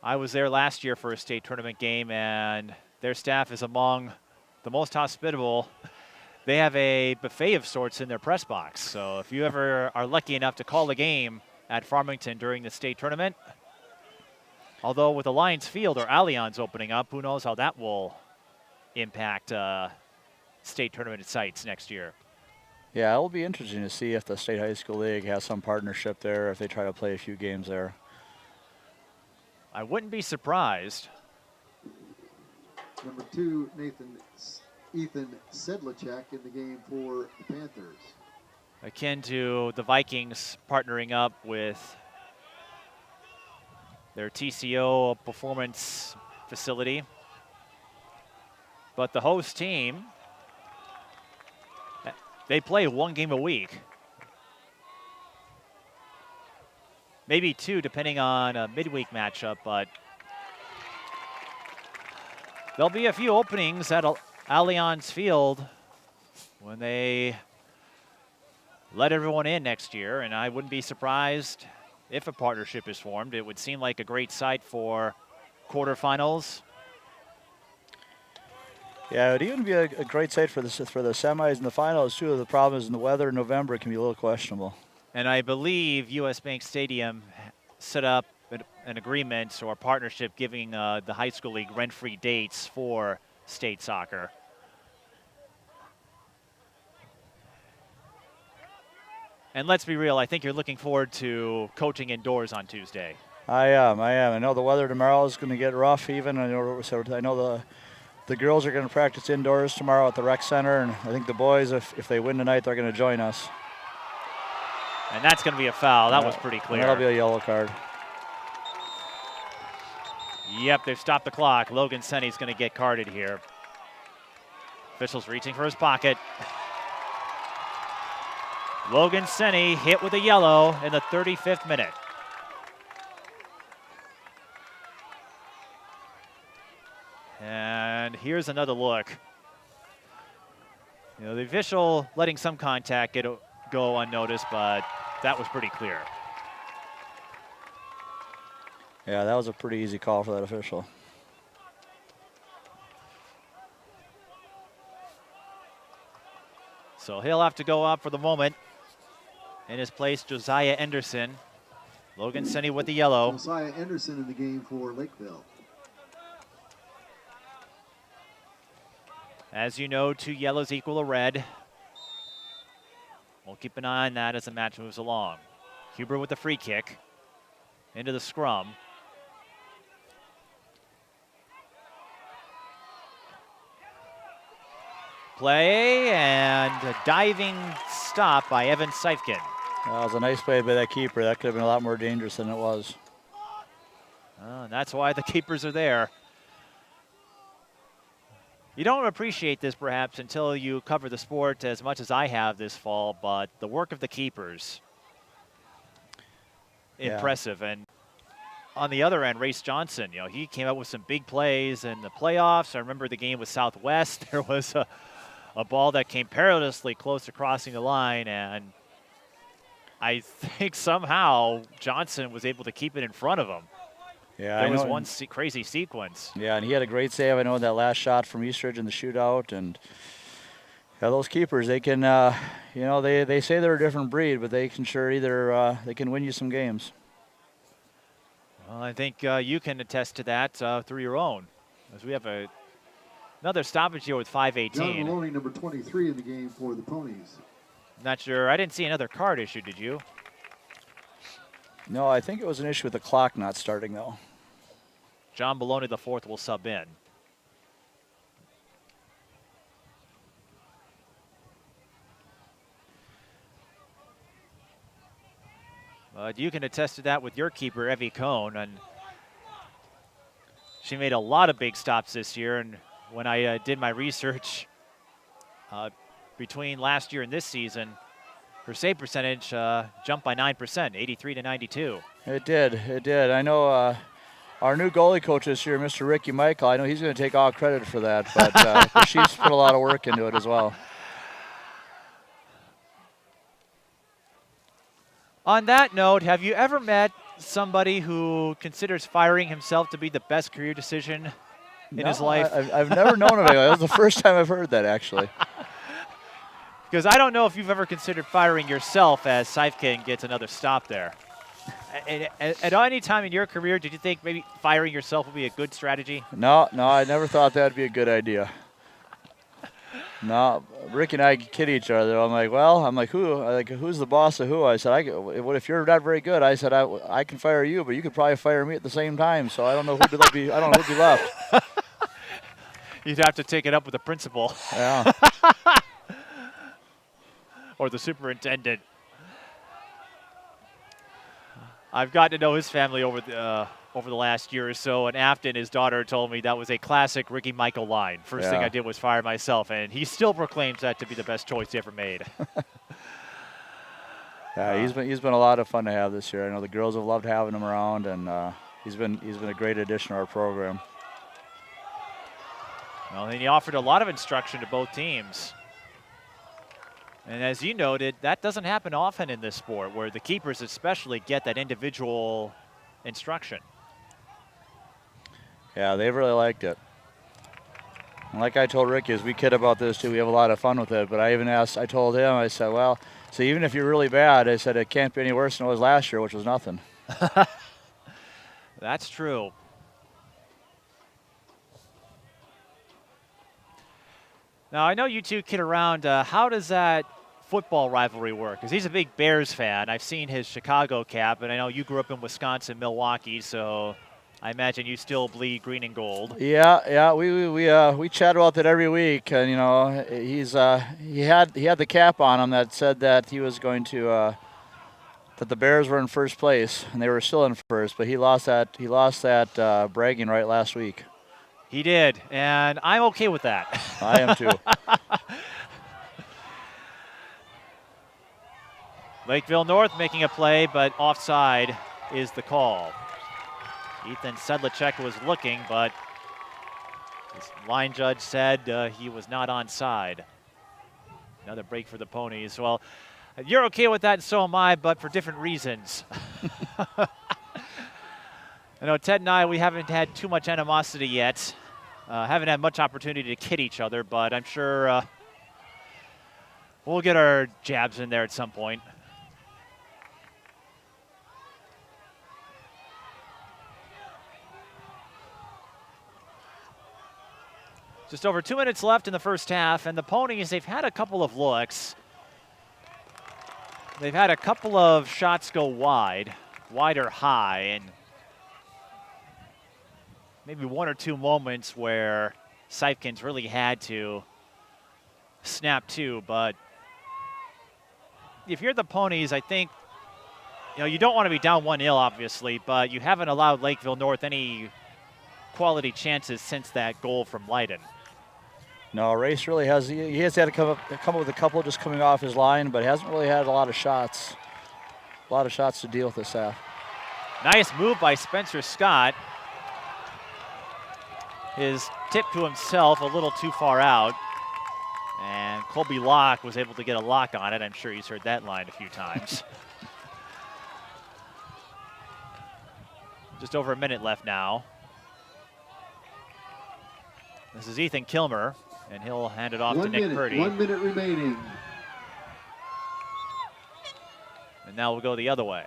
C: I was there last year for a state tournament game, and their staff is among the most hospitable. They have a buffet of sorts in their press box. So if you ever are lucky enough to call a game at Farmington during the state tournament, although with Alliance Field or Allianz opening up, who knows how that will impact state tournament sites next year.
D: Yeah, it'll be interesting to see if the State High School League has some partnership there, if they try to play a few games there.
C: I wouldn't be surprised.
I: Number 2, Ethan Sedlacek in the game for the Panthers.
C: Akin to the Vikings partnering up with their TCO performance facility. But the host team, they play 1 game a week. Maybe 2, depending on a midweek matchup, but there'll be a few openings at Allianz Field when they let everyone in next year, and I wouldn't be surprised if a partnership is formed. It would seem like a great site for quarterfinals.
D: Yeah, it would even be a great site for the semis and the finals, too. The problem is in the weather in November can be a little questionable.
C: And I believe U.S. Bank Stadium set up an agreement or partnership giving the high school league rent-free dates for state soccer. And let's be real, I think you're looking forward to coaching indoors on Tuesday.
D: I am. I know the weather tomorrow is going to get rough even. I know the girls are going to practice indoors tomorrow at the rec center, and I think the boys, if they win tonight, they're going to join us.
C: And that's going to be a foul. That was pretty clear.
D: That'll be a yellow card.
C: Yep, they've stopped the clock. Logan Senny's going to get carded here. Officials reaching for his pocket. Logan Senny hit with a yellow in the 35th minute. And here's another look. You know, the official letting some contact go unnoticed, but that was pretty clear.
D: Yeah, that was a pretty easy call for that official.
C: So he'll have to go up for the moment. In his place, Josiah Anderson. Logan Senny with the yellow.
I: Josiah Anderson in the game for Lakeville.
C: As you know, 2 yellows equal a red. We'll keep an eye on that as the match moves along. Huber with the free kick into the scrum. Play and a diving stop by Evan Seifkin.
D: That was a nice play by that keeper. That could have been a lot more dangerous than it was.
C: And that's why the keepers are there. You don't appreciate this perhaps until you cover the sport as much as I have this fall, but the work of the keepers, impressive. And on the other end, Race Johnson, you know, he came up with some big plays in the playoffs. I remember the game with Southwest. There was a ball that came perilously close to crossing the line, and I think somehow Johnson was able to keep it in front of him.
D: Yeah,
C: there was one crazy sequence.
D: Yeah, and he had a great save. I know that last shot from Eastridge in the shootout. And yeah, those keepers, they can, you know, they say they're a different breed, but they can sure either, they can win you some games.
C: Well, I think you can attest to that through your own, as we have another stoppage here with 5:18.
I: John Maloney, number 23 in the game for the Ponies.
C: Not sure. I didn't see another card issue, did you?
D: No, I think it was an issue with the clock not starting, though.
C: John Maloney, the fourth, will sub in. You can attest to that with your keeper, Evie Cohn. And she made a lot of big stops this year. And when I did my research between last year and this season, her save percentage jumped by 9%, 83 to 92.
D: It did. I know our new goalie coach this year, Mr. Ricky Michael, I know he's going to take all credit for that, but she's put a lot of work into it as well.
C: On that note, have you ever met somebody who considers firing himself to be the best career decision in his life?
D: I've never known of it. That was the first time I've heard that, actually.
C: Because I don't know if you've ever considered firing yourself as Seifkin gets another stop there. At any time in your career, did you think maybe firing yourself would be a good strategy?
D: No, I never thought that would be a good idea. No, Rick and I kid each other. I'm like, who's the boss of who? I said, what if you're not very good? I said, I can fire you, but you could probably fire me at the same time. So I don't know who'd be left.
C: You'd have to take it up with the principal.
D: Yeah.
C: Or the superintendent. I've gotten to know his family over the last year or so, and Afton, his daughter, told me that was a classic Ricky Michael line. First thing I did was fire myself, and he still proclaims that to be the best choice he ever made.
D: Yeah, he's been a lot of fun to have this year. I know the girls have loved having him around, and he's been a great addition to our program.
C: Well, and he offered a lot of instruction to both teams. And as you noted, that doesn't happen often in this sport, where the keepers especially get that individual instruction.
D: Yeah, they've really liked it. And like I told Ricky, as we kid about this too, we have a lot of fun with it. But I told him, I said, well, so even if you're really bad, I said, it can't be any worse than it was last year, which was nothing.
C: That's true. Now, I know you two kid around. How does that football rivalry work? Because he's a big Bears fan. I've seen his Chicago cap, and I know you grew up in Wisconsin, Milwaukee, so I imagine you still bleed green and gold.
D: Yeah, we chat about that every week, and you know, he had the cap on him that said that he was going to that the Bears were in first place, and they were still in first, but he lost that bragging right last week.
C: He did, and I'm okay with that.
D: I am too.
C: Lakeville North making a play, but offside is the call. Ethan Sedlacek was looking, but his line judge said he was not onside. Another break for the Ponies. Well, you're okay with that, and so am I, but for different reasons. I know Ted and I, we haven't had too much animosity yet. Haven't had much opportunity to kid each other, but I'm sure we'll get our jabs in there at some point. Just over 2 minutes left in the first half, and the Ponies, they've had a couple of looks. They've had a couple of shots go wide or high, and maybe one or two moments where Seifkins really had to snap to. But if you're the Ponies, I think, you know, you don't want to be down 1-0, obviously, but you haven't allowed Lakeville North any quality chances since that goal from Leiden.
D: No, Race really has. He has had to come up with a couple just coming off his line, but hasn't really had a lot of shots. A lot of shots to deal with this half.
C: Nice move by Spencer Scott. His tip to himself a little too far out. And Colby Locke was able to get a lock on it. I'm sure he's heard that line a few times. Just over a minute left now. This is Ethan Kilmer, and he'll hand it off to Nick Purdy.
I: 1 minute remaining.
C: And now we'll go the other way.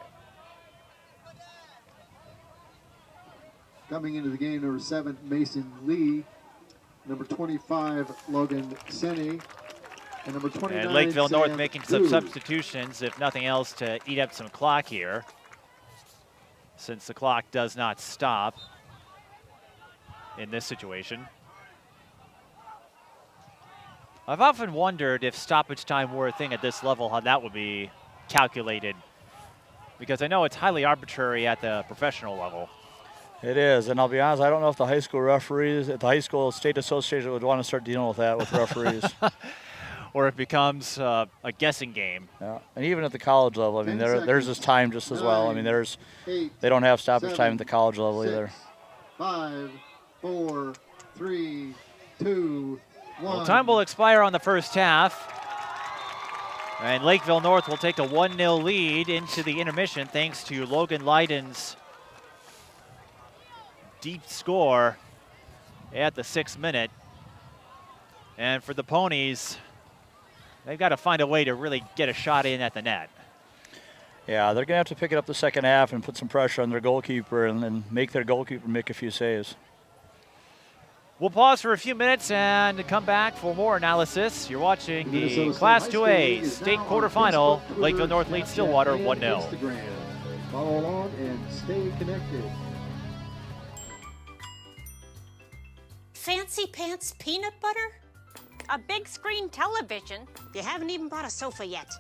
I: Coming into the game, number 7, Mason Lee. Number 25, Logan Sene. And number 29,
C: and Lakeville North
I: Sam
C: making some
I: Gu.
C: substitutions, if nothing else, to eat up some clock here, since the clock does not stop in this situation. I've often wondered if stoppage time were a thing at this level, how that would be calculated, because I know it's highly arbitrary at the professional level.
D: It is, and I'll be honest, I don't know if the high school referees, if the high school state association would want to start dealing with that with referees.
C: Or it becomes a guessing game.
D: Yeah, and even at the college level, I mean, there's this time just as well. I mean, they don't have stoppage time at the college level either.
I: 5, 4, 3, 2, 1.
C: Well, time will expire on the first half. And Lakeville North will take a 1-0 lead into the intermission thanks to Logan Leiden's deep score at the 6th minute. And for the Ponies, they've got to find a way to really get a shot in at the net.
D: Yeah, they're going to have to pick it up the second half and put some pressure on their goalkeeper and make their goalkeeper make a few saves.
C: We'll pause for a few minutes and come back for more analysis. You're watching the Class 2A state quarterfinal. Lakeville North leads Stillwater 1-0.
I: Follow along and stay connected.
J: Fancy pants peanut butter?
H: A big screen television.
J: You haven't even bought a sofa yet.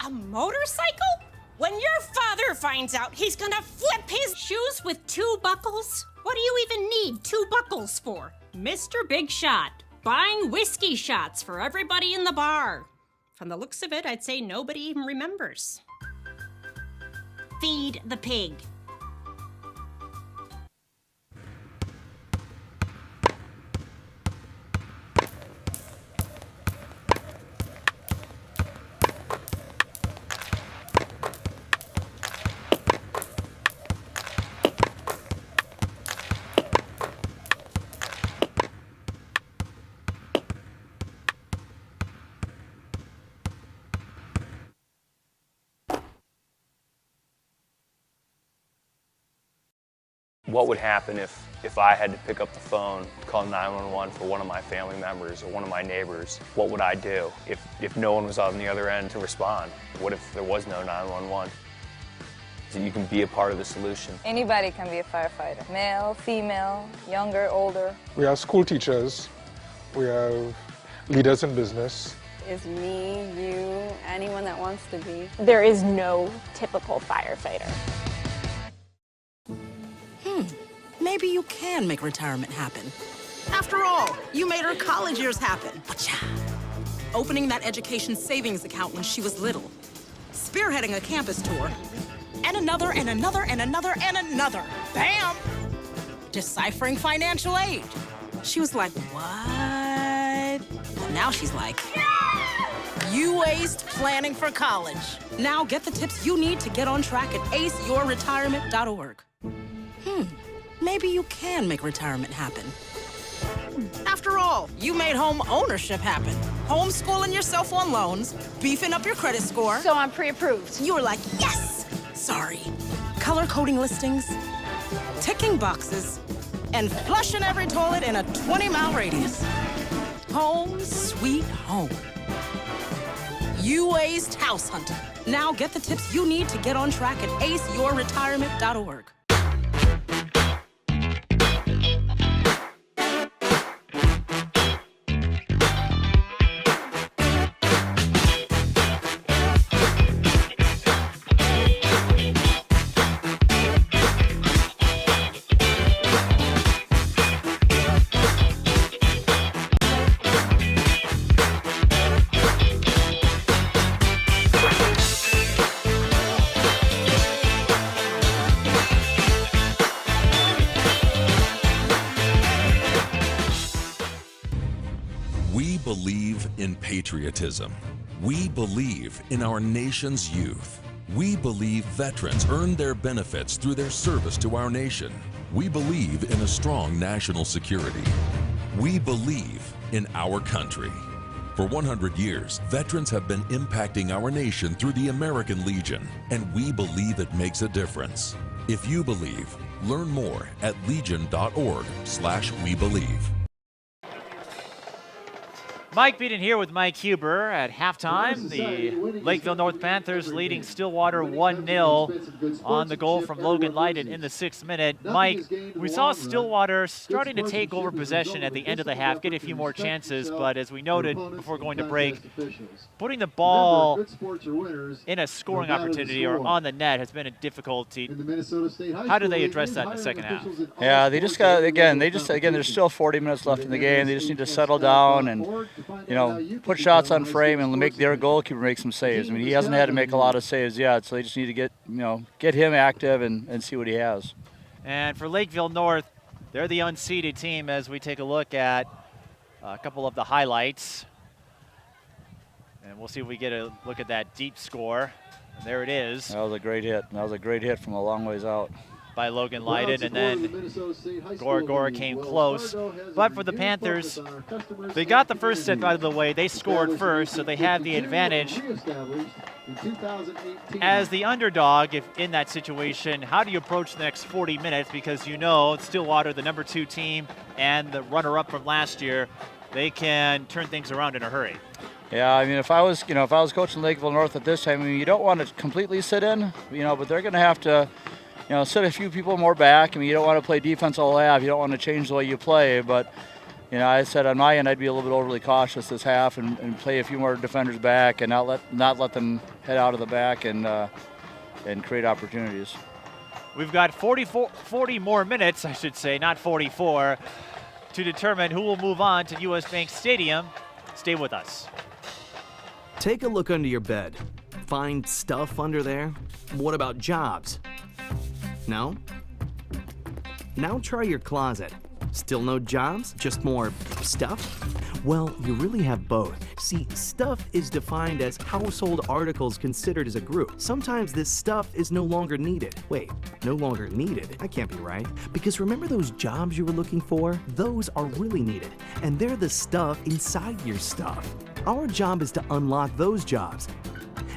H: A motorcycle?
J: When your father finds out, he's gonna flip his
H: Shoes with 2 buckles?
J: What do you even need 2 buckles for?
H: Mr. Big Shot, buying whiskey shots for everybody in the bar.
J: From the looks of it, I'd say nobody even remembers. Feed the pig.
E: What would happen if I had to pick up the phone, call 911 for one of my family members or one of my neighbors? What would I do if no one was on the other end to respond? What if there was no 911? So you can be a part of the solution.
F: Anybody can be a firefighter. Male, female, younger, older.
G: We have school teachers. We have leaders in business.
H: Is me, you, anyone that wants to be. There is no typical firefighter.
K: Maybe you can make retirement happen. After all, you made her college years happen. Opening that education savings account when she was little. Spearheading a campus tour. And another, and another, and another, and another. Bam! Deciphering financial aid. She was like, what? But now she's like, you aced planning for college. Now get the tips you need to get on track at aceyourretirement.org. Maybe you can make retirement happen. After all, you made home ownership happen. Homeschooling yourself on loans, beefing up your credit score.
H: So I'm pre-approved.
K: You were like, yes! Sorry. Color-coding listings, ticking boxes, and flushing every toilet in a 20-mile radius. Home sweet home. You aced house hunting. Now get the tips you need to get on track at aceyourretirement.org.
L: We believe in patriotism. We believe in our nation's youth. We believe veterans earn their benefits through their service to our nation. We believe in a strong national security. We believe in our country. For 100 years, veterans have been impacting our nation through the American Legion, and we believe it makes a difference. If you believe, learn more at legion.org/webelieve.
C: Mike Beaton here with Mike Huber at halftime. The Lakeville North Panthers leading Stillwater 1-0 on the goal from Logan Leiden in the 6th minute. Mike, we saw Stillwater starting to take over possession at the end of the half, get a few more chances, but as we noted before going to break, putting the ball in a scoring opportunity or on the net has been a difficulty. How do they address that in the second half?
D: Yeah, they just got, again, there's still 40 minutes left in the game. They just need to settle down and, put shots on frame and make their goalkeeper make some saves. I mean, he hasn't had to make a lot of saves yet, so they just need to get him active and see what he has.
C: And for Lakeville North, they're the unseeded team as we take a look at a couple of the highlights. And we'll see if we get a look at that deep score. And there it is.
D: That was a great hit. That was a great hit from a long ways out.
C: By Logan Leiden, and then Gora came close. But for the Panthers, they got the first set out of the way. They scored first, so they have the advantage. As the underdog, if in that situation, how do you approach the next 40 minutes? Because Stillwater, the number 2 team and the runner-up from last year, they can turn things around in a hurry.
D: Yeah, I mean, if I was coaching Lakeville North at this time, I mean, you don't want to completely sit in, but they're going to have to, sit a few people more back. I mean, you don't want to play defense all half. You don't want to change the way you play. But, I said on my end, I'd be a little bit overly cautious this half and play a few more defenders back and not let them head out of the back and create opportunities.
C: We've got 40 more minutes, I should say, not 44, to determine who will move on to U.S. Bank Stadium. Stay with us.
M: Take a look under your bed. Find stuff under there? What about jobs? No? Now try your closet. Still no jobs? Just more stuff? Well, you really have both. See, stuff is defined as household articles considered as a group. Sometimes this stuff is no longer needed. Wait, no longer needed? That can't be right. Because remember those jobs you were looking for? Those are really needed. And they're the stuff inside your stuff. Our job is to unlock those jobs.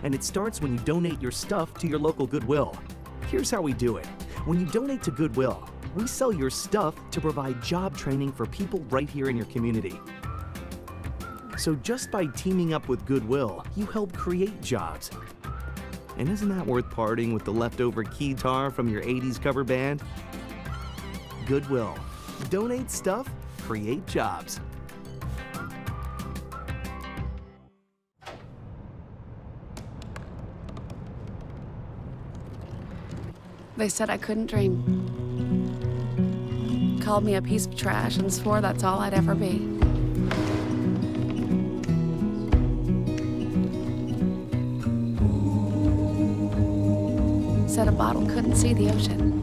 M: And it starts when you donate your stuff to your local Goodwill. Here's how we do it. When you donate to Goodwill, we sell your stuff to provide job training for people right here in your community. So just by teaming up with Goodwill, you help create jobs. And isn't that worth parting with the leftover keytar from your 80s cover band? Goodwill. Donate stuff, create jobs.
N: They said I couldn't dream. Called me a piece of trash and swore that's all I'd ever be. Said a bottle couldn't see the ocean.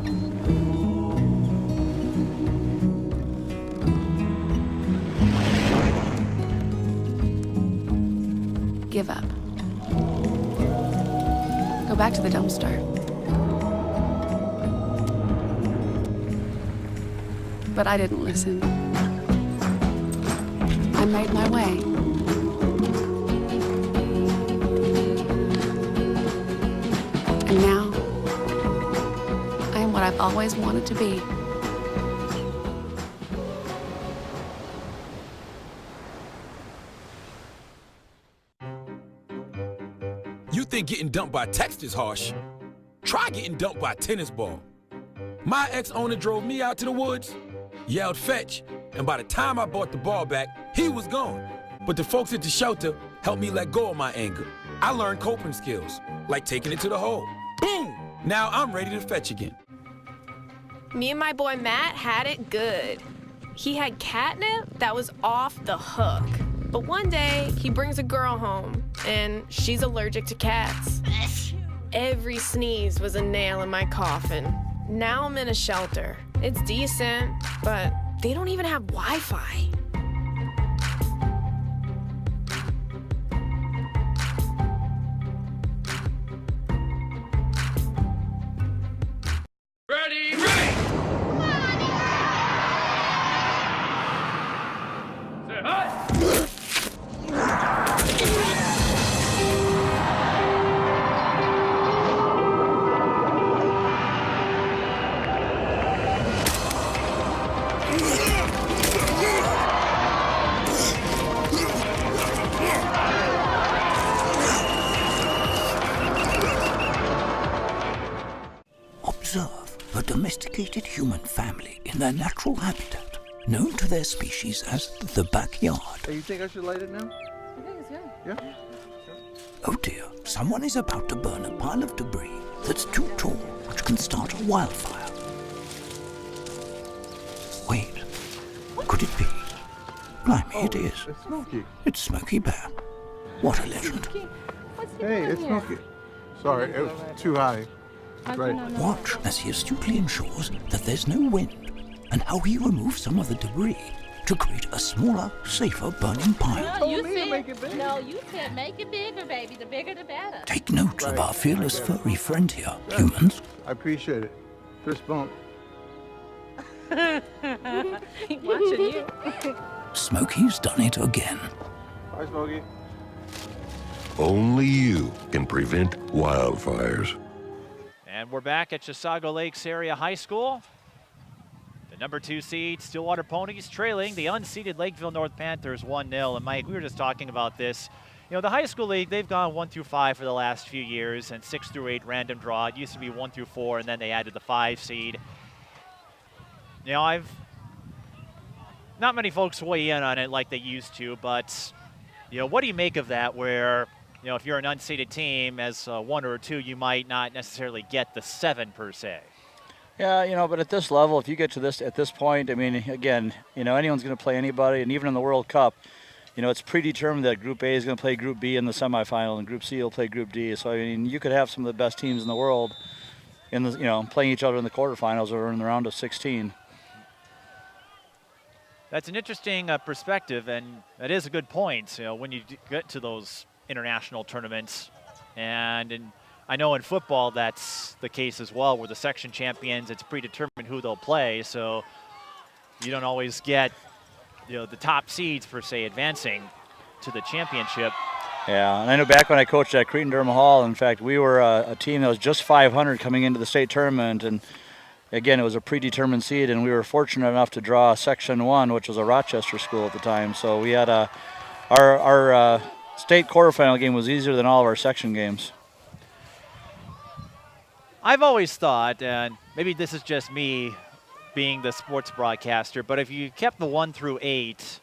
N: Give up. Go back to the dumpster. But I didn't listen. I made my way. And now, I am what I've always wanted to be.
O: You think getting dumped by text is harsh? Try getting dumped by a tennis ball. My ex-owner drove me out to the woods, yelled fetch, and by the time I brought the ball back, he was gone. But the folks at the shelter helped me let go of my anger. I learned coping skills, like taking it to the hole. Boom! Now I'm ready to fetch again.
P: Me and my boy Matt had it good. He had catnip that was off the hook. But one day, he brings a girl home, and she's allergic to cats. Every sneeze was a nail in my coffin. Now I'm in a shelter. It's decent, but they don't even have Wi-Fi.
Q: observe a domesticated human family in their natural habitat, known to their species as the backyard.
R: Hey, you think I should light it now?
S: I think it's good.
R: Yeah.
Q: Oh dear, someone is about to burn a pile of debris that's too tall, which can start a wildfire. Wait, could it be? Blimey, it is.
R: It's Smokey.
Q: It's Smokey Bear. What a legend.
R: Hey, it's Smokey. Sorry, it was too high. Right.
Q: Watch as he astutely ensures that there's no wind, and how he removes some of the debris to create a smaller, safer burning pile.
S: No, you said make it bigger. No, you said make it bigger, baby. The bigger, the better.
Q: Take note of our fearless furry friend here, humans.
R: I appreciate it. Fist bump.
S: He watching you.
Q: Smokey's done it again.
R: Hi, Smokey.
T: Only you can prevent wildfires.
C: And we're back at Chisago Lakes Area High School. The number 2 seed, Stillwater Ponies, trailing the unseeded Lakeville North Panthers 1-0. And Mike, we were just talking about this. You know, the high school league, they've gone 1 through 5 for the last few years, and 6 through 8 random draw. It used to be 1 through 4, and then they added the 5 seed. You know, not many folks weigh in on it like they used to, but, you know, what do you make of that where, you know, if you're an unseeded team, as 1 or 2, you might not necessarily get the 7 per se?
D: Yeah, you know, but at this level, if you get to this at this point, I mean, again, you know, anyone's going to play anybody, and even in the World Cup, you know, it's predetermined that Group A is going to play Group B in the semifinal, and Group C will play Group D. So I mean, you could have some of the best teams in the world in the, you know, playing each other in the quarterfinals or in the round of 16.
C: That's an interesting perspective, and that is a good point. You know, when you get to those international tournaments, and I know in football that's the case as well, where the section champions, it's predetermined who they'll play, so you don't always get, you know, the top seeds per se advancing to the championship.
D: Yeah, and I know back when I coached at Cretin-Derham Hall, in fact, we were a team that was just 500 coming into the state tournament, and again, it was a predetermined seed, and we were fortunate enough to draw Section 1, which was a Rochester school at the time. So we had our state quarterfinal game was easier than all of our section games.
C: I've always thought, and maybe this is just me being the sports broadcaster, but if you kept the 1 through 8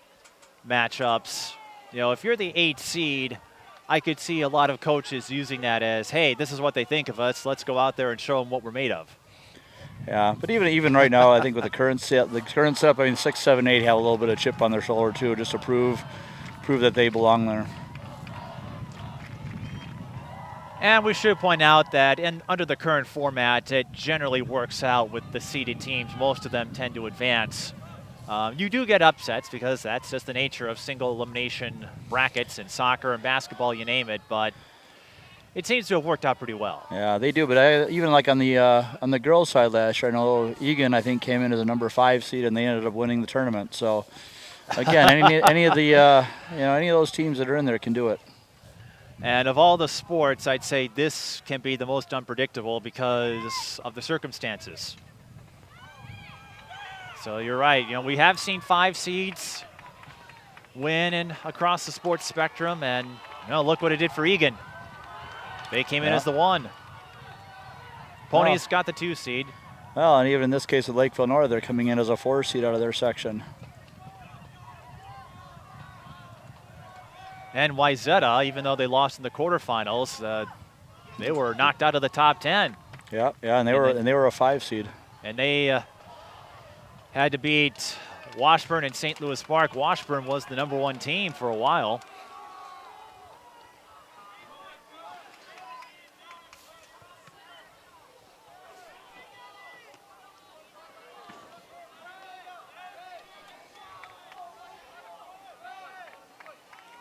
C: matchups, you know, if you're the 8th seed, I could see a lot of coaches using that as, hey, this is what they think of us. Let's go out there and show them what we're made of.
D: Yeah, but even right now, I think with the current setup, I mean, 6, 7, 8 have a little bit of chip on their shoulder too, just to prove that they belong there.
C: And we should point out that under the current format, it generally works out with the seeded teams. Most of them tend to advance. You do get upsets because that's just the nature of single elimination brackets in soccer and basketball, you name it. But it seems to have worked out pretty well.
D: Yeah, they do. But even like on the girls' side last year, I know Egan, I think, came in as a number 5 seed, and they ended up winning the tournament. So again, any of those teams that are in there can do it.
C: And of all the sports, I'd say this can be the most unpredictable because of the circumstances. So you're right. You know, we have seen 5 seeds win across the sports spectrum, and you know, look what it did for Egan. They came in as the 1. Ponies got the 2 seed.
D: Well, and even in this case with Lakeville North, they're coming in as a 4 seed out of their section.
C: And Wayzata, even though they lost in the quarterfinals, they were knocked out of the top 10.
D: Yeah, and they were a 5 seed.
C: And they had to beat Washburn and St. Louis Park. Washburn was the number 1 team for a while.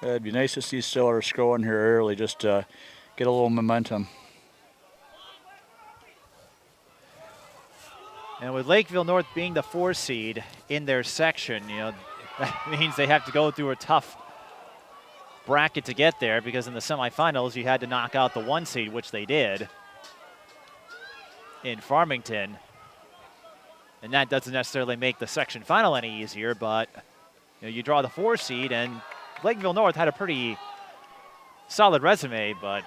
D: It'd be nice to see Stillwater scoring here early, just to get a little momentum.
C: And with Lakeville North being the 4 seed in their section, you know, that means they have to go through a tough bracket to get there, because in the semifinals you had to knock out the 1 seed, which they did in Farmington. And that doesn't necessarily make the section final any easier, but you know, you draw the 4 seed, and Lakeville North had a pretty solid resume, but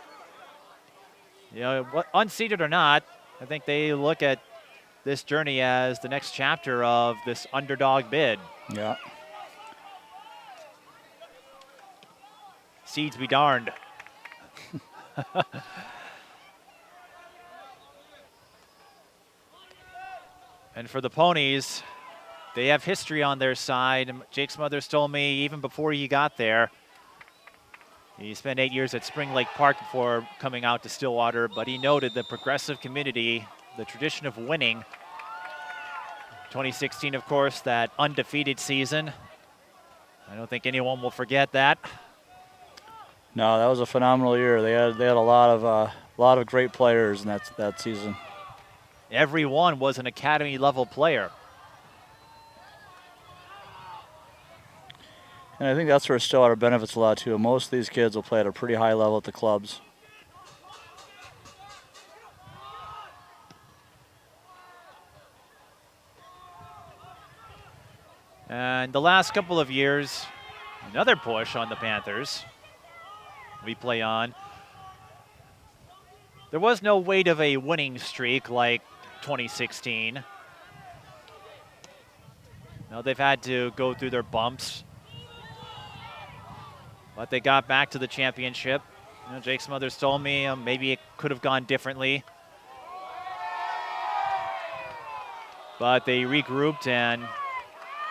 C: you know, unseeded or not, I think they look at this journey as the next chapter of this underdog bid.
D: Yeah.
C: Seeds be darned. And for the Ponies, they have history on their side. Jake Smothers told me even before he got there, he spent 8 years at Spring Lake Park before coming out to Stillwater, but he noted the progressive community, the tradition of winning. 2016, of course, that undefeated season. I don't think anyone will forget that.
D: No, that was a phenomenal year. They had a lot of great players in that season.
C: Everyone was an academy level player.
D: And I think that's where Stillwater benefits a lot too. Most of these kids will play at a pretty high level at the clubs.
C: And the last couple of years, another push on the Panthers. We play on. There was no weight of a winning streak like 2016. No, they've had to go through their bumps. But they got back to the championship. You know, Jake Smothers told me maybe it could have gone differently. But they regrouped, and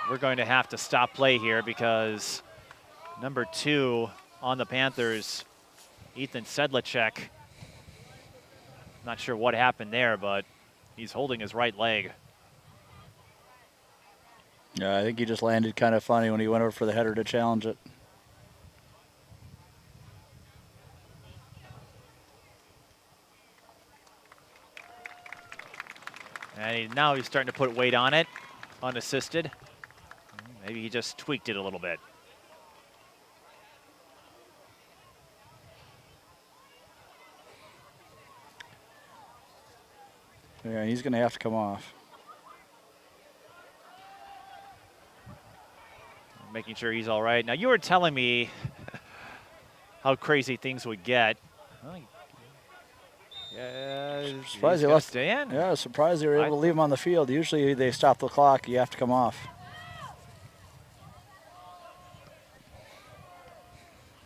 C: we're going to have to stop play here because number 2 on the Panthers, Ethan Sedlacek. Not sure what happened there, but he's holding his right leg.
D: Yeah, I think he just landed kind of funny when he went over for the header to challenge it.
C: And now he's starting to put weight on it, unassisted. Maybe he just tweaked it a little bit.
D: Yeah, he's going to have to come off.
C: Making sure he's all right. Now, you were telling me how crazy things would get. Well, yeah,
D: surprised they left.
C: Stay in.
D: Yeah, surprised they were able to leave him on the field. Usually they stop the clock. You have to come off.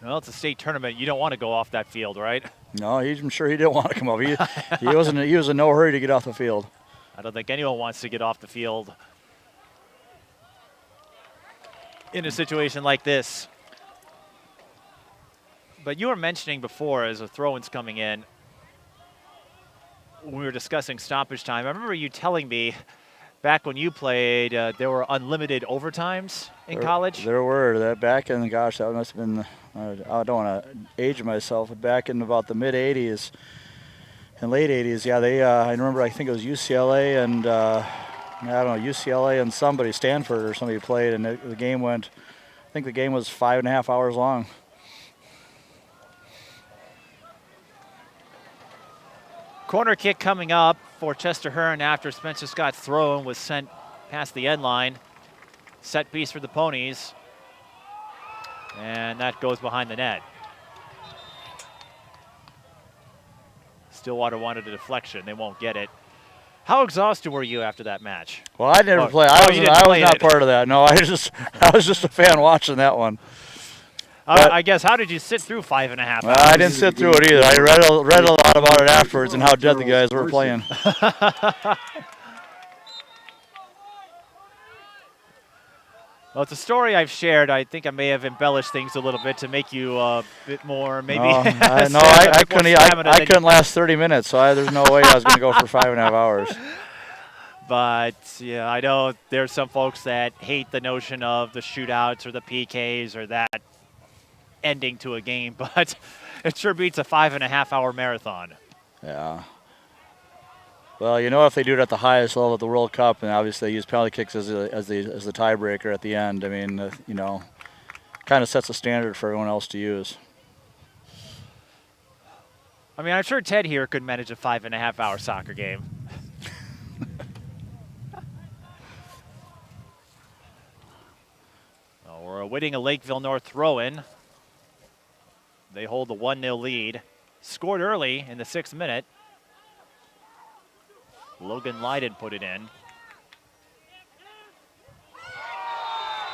C: Well, it's a state tournament. You don't want to go off that field, right?
D: No, I'm sure he didn't want to come off. He was in no hurry to get off the field.
C: I don't think anyone wants to get off the field in a situation like this. But you were mentioning before, as a throw-in's coming in, when we were discussing stoppage time, I remember you telling me back when you played, there were unlimited overtimes in college?
D: There were. That back in, gosh, that must have been, I don't want to age myself, but back in about the mid-'80s and late 80s, yeah, I remember, I think it was UCLA and, I don't know, UCLA and somebody, Stanford or somebody played, and the game went, I think the game was 5.5 hours long.
C: Corner kick coming up for Chester Hearn after Spencer Scott's throw was sent past the end line. Set piece for the Ponies. And that goes behind the net. Stillwater wanted a deflection. They won't get it. How exhausted were you after that match?
D: Well, I never played. I was not part of that. No, I was just a fan watching that one.
C: I guess, how did you sit through 5.5 hours?
D: I didn't sit through it either. I read a lot about it afterwards and how dead the guys were playing.
C: Well, it's a story I've shared. I think I may have embellished things a little bit to make you a bit more, maybe.
D: I couldn't last 30 minutes, so there's no way I was going to go for 5.5 hours.
C: But, yeah, I know there's some folks that hate the notion of the shootouts or the PKs or that ending to a game, but it sure beats a 5.5 hour marathon.
D: Yeah. Well, you know, if they do it at the highest level of the World Cup, and obviously they use penalty kicks as the tiebreaker at the end, I mean, you know, kind of sets a standard for everyone else to use.
C: I mean, I'm sure Ted here could manage a 5.5 hour soccer game. We're awaiting a Lakeville North throw-in. They hold the 1-0 lead. Scored early in the 6th minute. Logan Lyden put it in.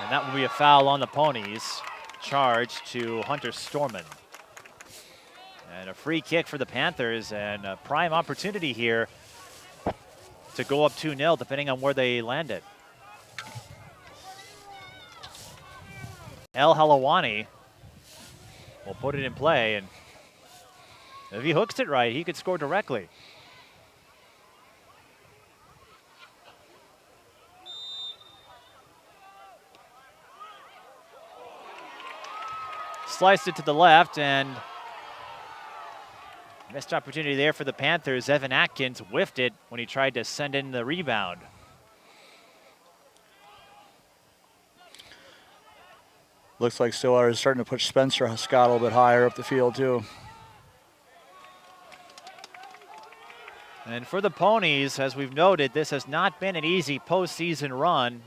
C: And that will be a foul on the Ponies. Charge to Hunter Storman. And a free kick for the Panthers, and a prime opportunity here to go up 2-0, depending on where they land it. El Halawani will put it in play, and if he hooks it right, he could score directly. Sliced it to the left, and missed opportunity there for the Panthers. Evan Atkins whiffed it when he tried to send in the rebound.
D: Looks like Stillwater is starting to push Spencer Scott a little bit higher up the field too.
C: And for the Ponies, as we've noted, this has not been an easy postseason run.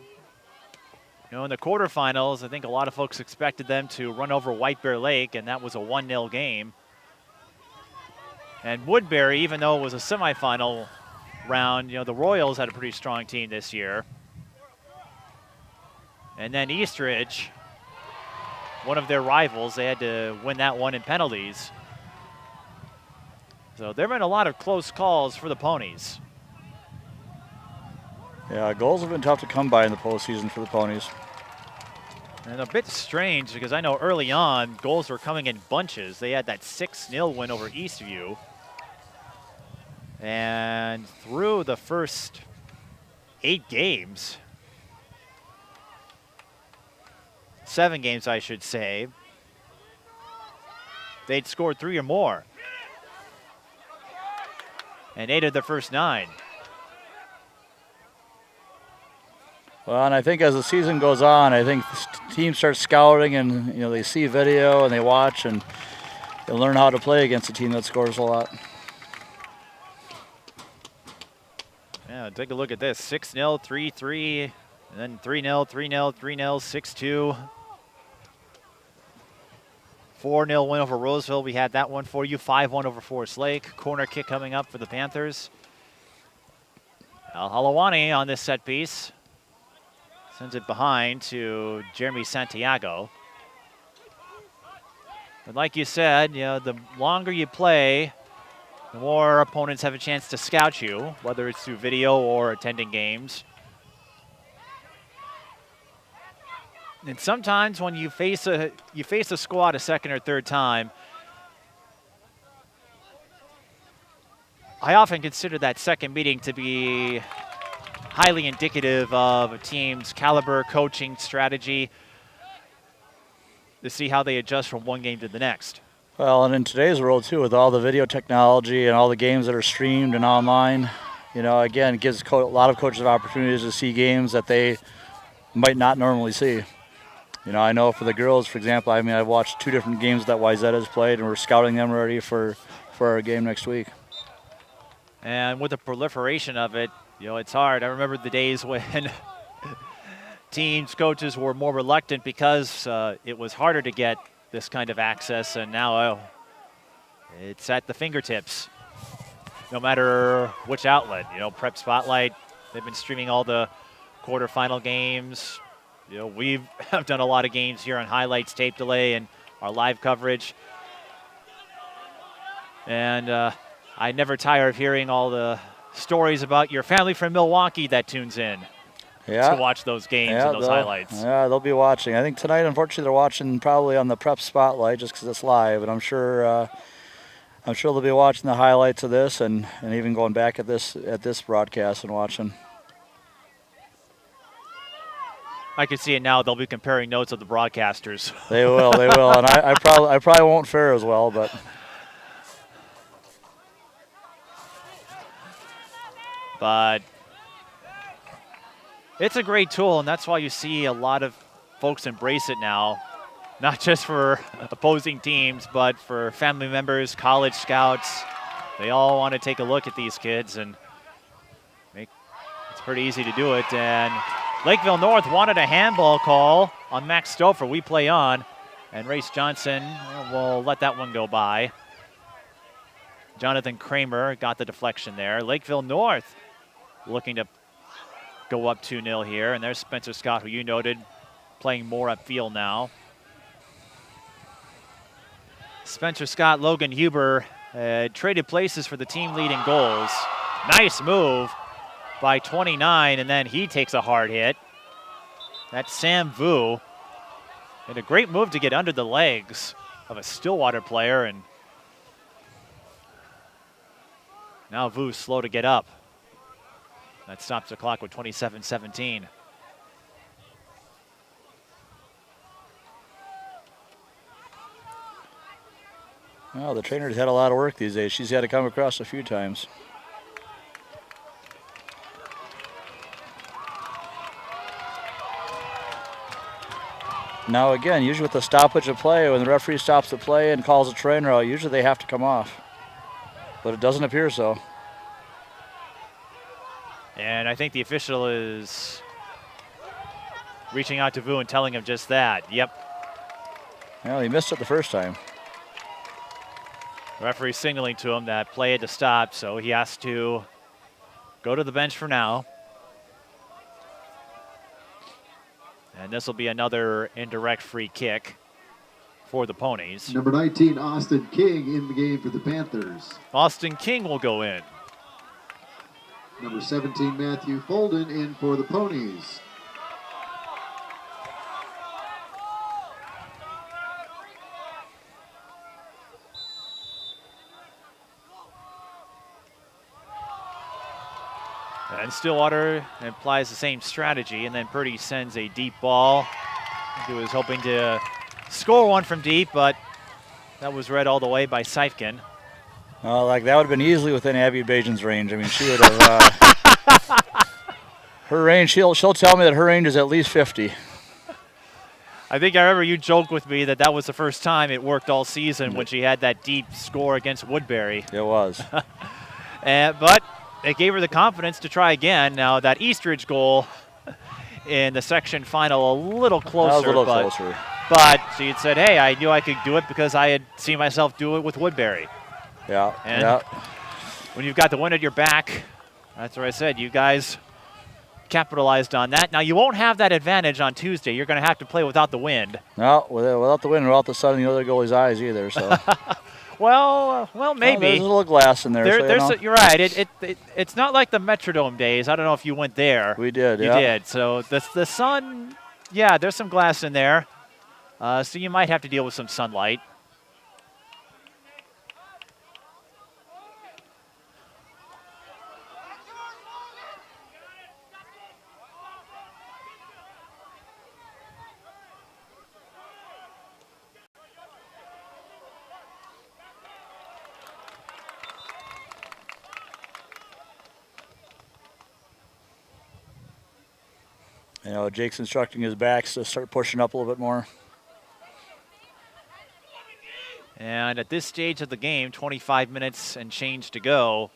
C: You know, in the quarterfinals, I think a lot of folks expected them to run over White Bear Lake, and that was a 1-0 game. And Woodbury, even though it was a semifinal round, you know, the Royals had a pretty strong team this year. And then Eastridge, one of their rivals, they had to win that one in penalties. So there have been a lot of close calls for the Ponies.
D: Yeah, goals have been tough to come by in the postseason for the Ponies.
C: And a bit strange because I know early on goals were coming in bunches. They had that 6-0 win over Eastview. And through the first 8 games, 7 games I should say, they'd scored 3 or more. And 8 of the first 9.
D: Well, and I think as the season goes on, I think the team starts scouting, and you know they see video and they watch, and they learn how to play against a team that scores a lot.
C: Yeah, take a look at this: 6-0, 3-3, and then 3-0, 3-0, 3-0, 6-2. 4-0 win over Roseville. We had that one for you. 5-1 over Forest Lake. Corner kick coming up for the Panthers. Al Halawani on this set piece. Sends it behind to Jeremy Santiago. But like you said, you know, the longer you play, the more opponents have a chance to scout you, whether it's through video or attending games. And sometimes when you face a squad a second or third time, I often consider that second meeting to be highly indicative of a team's caliber, coaching, strategy, to see how they adjust from one game to the next.
D: Well, and in today's world too, with all the video technology and all the games that are streamed and online, you know, again, it gives a lot of coaches opportunities to see games that they might not normally see. You know, I know for the girls, for example, I mean, I've watched 2 different games that Wayzata's played, and we're scouting them already for our game next week.
C: And with the proliferation of it, you know, it's hard. I remember the days when teams, coaches were more reluctant because it was harder to get this kind of access, and now it's at the fingertips, no matter which outlet. You know, Prep Spotlight, they've been streaming all the quarterfinal games. You know, we've done a lot of games here on highlights, tape delay, and our live coverage. And I never tire of hearing all the stories about your family from Milwaukee that tunes in to watch those games and those highlights.
D: Yeah, they'll be watching. I think tonight, unfortunately, they're watching probably on the Prep Spotlight just because it's live, and I'm sure they'll be watching the highlights of this and even going back at this broadcast and watching.
C: I can see it now. They'll be comparing notes of the broadcasters.
D: They will, and I probably won't fare as well, but.
C: But it's a great tool, and that's why you see a lot of folks embrace it now, not just for opposing teams, but for family members, college scouts. They all want to take a look at these kids, and it's pretty easy to do it. And Lakeville North wanted a handball call on Max Stouffer. We play on, and Race Johnson will let that one go by. Jonathan Kramer got the deflection there. Lakeville North looking to go up 2-0 here. And there's Spencer Scott, who you noted, playing more upfield now. Spencer Scott, Logan Huber traded places for the team leading goals. Nice move by 29, and then he takes a hard hit. That's Sam Vu. And a great move to get under the legs of a Stillwater player, and now Vu's slow to get up. That stops the clock with 27-17.
D: Well, the trainer's had a lot of work these days. She's had to come across a few times. Now again, usually with the stoppage of play, when the referee stops the play and calls the trainer out, usually they have to come off. But it doesn't appear so.
C: And I think the official is reaching out to Vu and telling him just that. Yep.
D: Well, he missed it the first time.
C: Referee signaling to him that play had to stop, so he has to go to the bench for now. And this will be another indirect free kick for the Ponies.
I: Number 19, Austin King, in the game for the Panthers.
C: Austin King will go in.
I: Number 17, Matthew Folden, in for the Ponies.
C: And Stillwater applies the same strategy, and then Purdy sends a deep ball. He was hoping to score one from deep, but that was read all the way by Seifkin.
D: Like that would have been easily within Abby Bajan's range. I mean, she would have. Her range, she'll tell me that her range is at least 50.
C: I think I remember you joked with me that was the first time it worked all season when she had that deep score against Woodbury.
D: It was.
C: But it gave her the confidence to try again. Now that Eastridge goal in the section final, a little closer. But she had said, hey, I knew I could do it because I had seen myself do it with Woodbury.
D: Yeah,
C: and when you've got the wind at your back, that's what I said. You guys capitalized on that. Now, you won't have that advantage on Tuesday. You're going to have to play without the wind.
D: No, without the wind, without the sun in the other goalie's eyes either. So.
C: well, maybe.
D: There's a little glass in there. So
C: you're right. It's not like the Metrodome days. I don't know if you went there.
D: We did,
C: You did. So the sun, yeah, there's some glass in there. So you might have to deal with some sunlight.
D: You know, Jake's instructing his backs to start pushing up a little bit more.
C: And at this stage of the game, 25 minutes and change to go.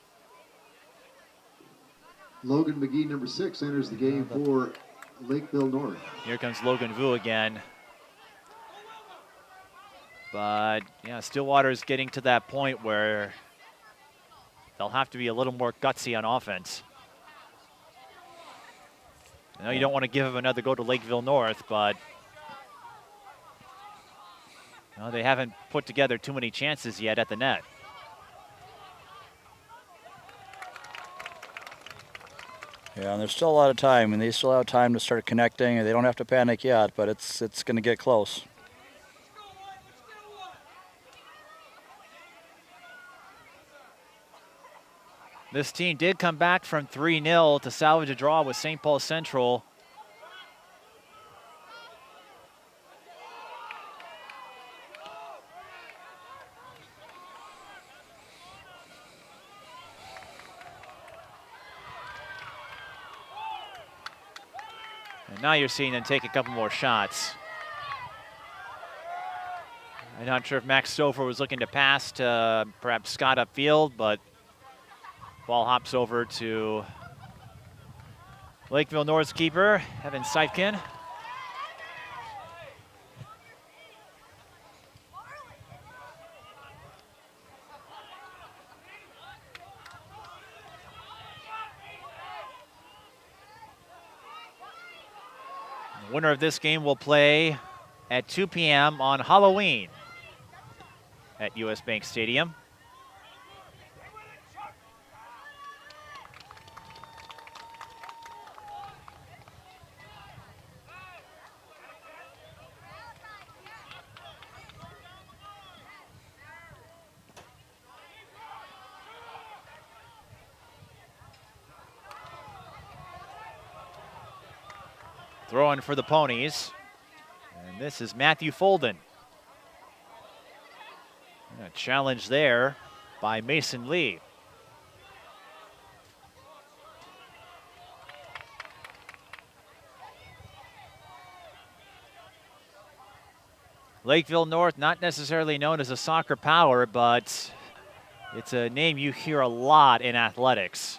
I: Logan McGee, number 6, enters the game for Lakeville North.
C: Here comes Logan Vu again. But, yeah, Stillwater's getting to that point where they'll have to be a little more gutsy on offense. I know you don't want to give them another go to Lakeville North, but they haven't put together too many chances yet at the net.
D: Yeah, and there's still a lot of time, and they still have time to start connecting, and they don't have to panic yet, but it's going to get close.
C: This team did come back from 3-0 to salvage a draw with St. Paul Central. And now you're seeing them take a couple more shots. I'm not sure if Max Stover was looking to pass to perhaps Scott upfield, but ball hops over to Lakeville North's keeper, Evan Seifkin. Winner of this game will play at 2 p.m. on Halloween at US Bank Stadium. Throwing for the Ponies. And this is Matthew Folden. A challenge there by Mason Lee. Lakeville North, not necessarily known as a soccer power, but it's a name you hear a lot in athletics.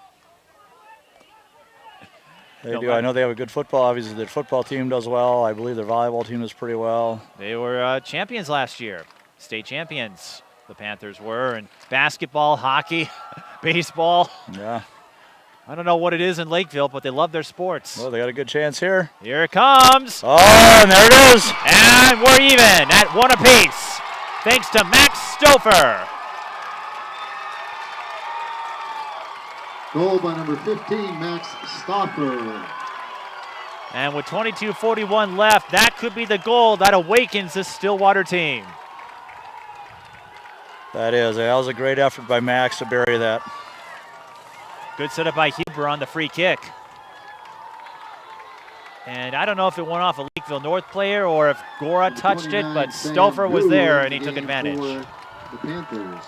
D: They do. I know they have a good football. Obviously, their football team does well. I believe their volleyball team does pretty well.
C: They were champions last year, state champions. The Panthers were, and basketball, hockey, baseball.
D: Yeah.
C: I don't know what it is in Lakeville, but they love their sports.
D: Well, they got a good chance here.
C: Here it comes.
D: Oh, and there it is.
C: And we're even at 1 apiece, thanks to Max Stouffer.
I: Goal by number 15, Max Stoffer.
C: And with 22:41 left, that could be the goal that awakens the Stillwater team.
D: That was a great effort by Max to bury that.
C: Good setup by Huber on the free kick. And I don't know if it went off a Lakeville North player or if Gora touched it, but Stouffer was there and he took advantage.
I: The Panthers.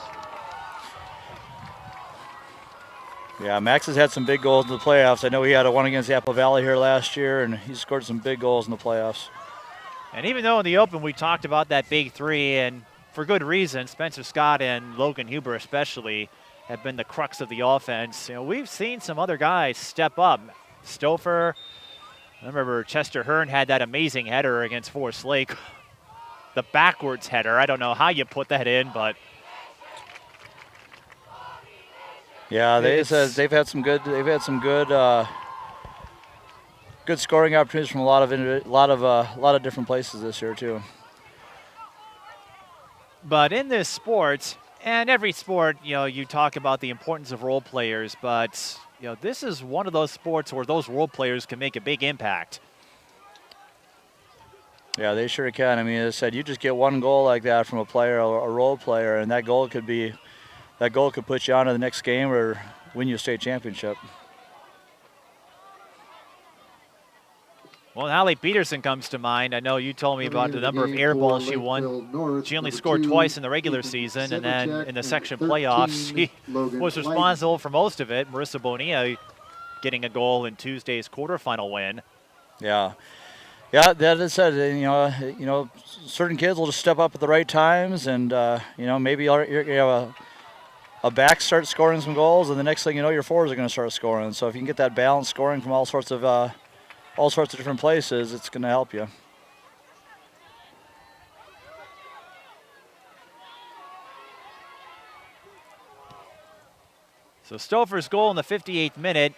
D: Yeah, Max has had some big goals in the playoffs. I know he had a one against Apple Valley here last year, and he scored some big goals in the playoffs.
C: And even though in the Open we talked about that big three, and for good reason, Spencer Scott and Logan Huber especially have been the crux of the offense. You know, we've seen some other guys step up. Stouffer, I remember Chester Hearn had that amazing header against Forest Lake. The backwards header, I don't know how you put that in, but
D: yeah, they've had some good good scoring opportunities from a lot of different places this year too.
C: But in this sport, and every sport, you know, you talk about the importance of role players, but you know, this is one of those sports where those role players can make a big impact.
D: Yeah, they sure can. I mean, as I said, you just get one goal like that from a player, a role player, and that goal could put you on to the next game or win you a state championship.
C: Well, Allie Peterson comes to mind. I know you told me about the number of air balls she won. She only scored twice in the regular season, and then in the section playoffs, she was responsible for most of it. Marissa Bonilla getting a goal in Tuesday's quarterfinal win.
D: Yeah. Yeah, that is said. You know, certain kids will just step up at the right times, and you know, maybe you have a back starts scoring some goals, and the next thing you know, your forwards are going to start scoring. So if you can get that balance scoring from all sorts of different places, it's going to help you.
C: So Stouffer's goal in the 58th minute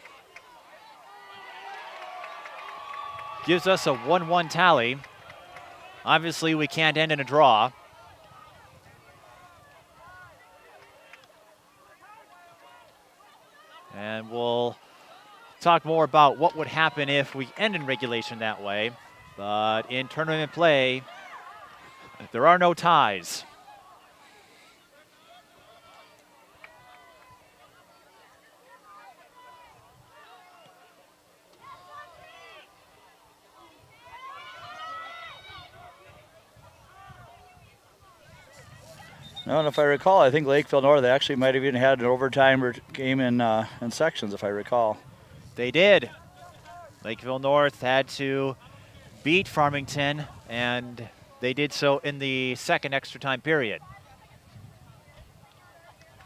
C: gives us a 1-1 tally. Obviously, we can't end in a draw. And we'll talk more about what would happen if we end in regulation that way. But in tournament play, there are no ties.
D: No, and if I recall, I think Lakeville North actually might have even had an overtime game in sections, if I recall.
C: They did. Lakeville North had to beat Farmington, and they did so in the second extra time period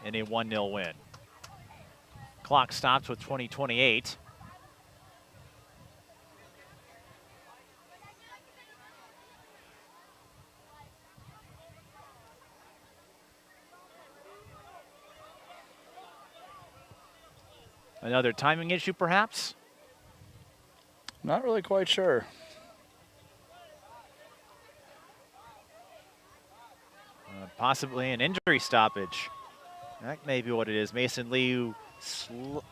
C: in a 1-0 win. Clock stops with 20:28. Another timing issue, perhaps?
D: Not really quite sure.
C: possibly an injury stoppage. That may be what it is. Mason Lee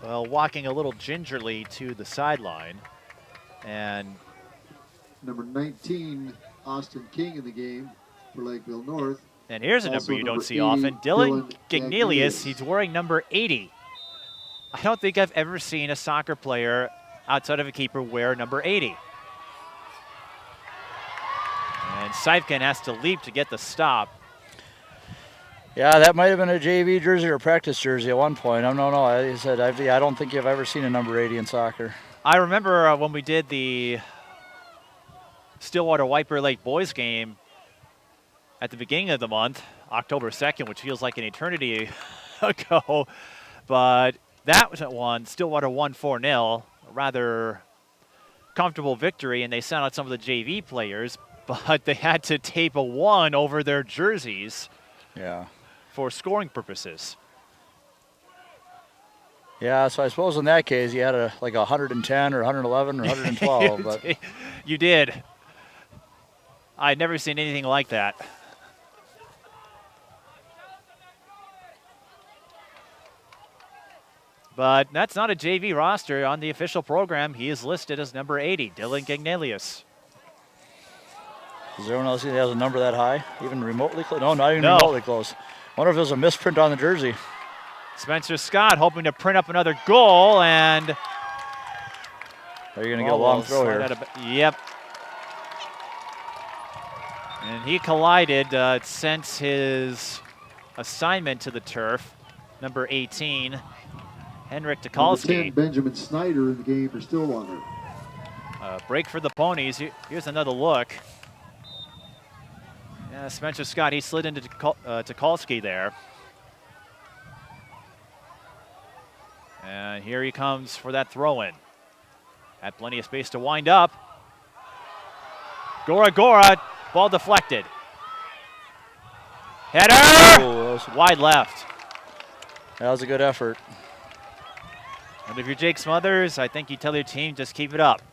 C: walking a little gingerly to the sideline. And
I: number 19, Austin King in the game for Lakeville North.
C: And here's a
I: Also
C: number you don't see
I: 80,
C: often. Dylan
I: Gagnelius.
C: Gagnelius, he's wearing number 80. I don't think I've ever seen a soccer player outside of a keeper wear number 80. And Seifkin has to leap to get the stop.
D: Yeah, that might have been a JV jersey or practice jersey at one point. I don't know. He said, I don't think you've ever seen a number 80 in soccer.
C: I remember when we did the Stillwater White Bear Lake boys game at the beginning of the month, October 2nd, which feels like an eternity ago. But that was at one. Stillwater won 4-0. A rather comfortable victory, and they sent out some of the JV players, but they had to tape a 1 over their jerseys.
D: Yeah.
C: For scoring purposes.
D: Yeah, so I suppose in that case you had like 110 or 111 or 112. But
C: you did. I'd never seen anything like that. But that's not a JV roster. On the official program, he is listed as number 80, Dylan Gagnelius.
D: Is there anyone else that has a number that high? Even remotely close? No, not even remotely close. Wonder if there's a misprint on the jersey.
C: Spencer Scott hoping to print up another goal, and
D: are you going to get a long throw here?
C: Yep. And he collided. It sent his assignment to the turf. Number 18, Henrik Tukalski.
I: Number 10, Benjamin Snyder in the game for Stillwater.
C: Break for the Ponies. Here's another look. Yeah, Spencer Scott, he slid into Tukalski there. And here he comes for that throw-in. Had plenty of space to wind up. Gora, ball deflected. Header!
D: Oh,
C: wide left.
D: That was a good effort.
C: And if you're Jake Smothers, I think you tell your team, just keep it up.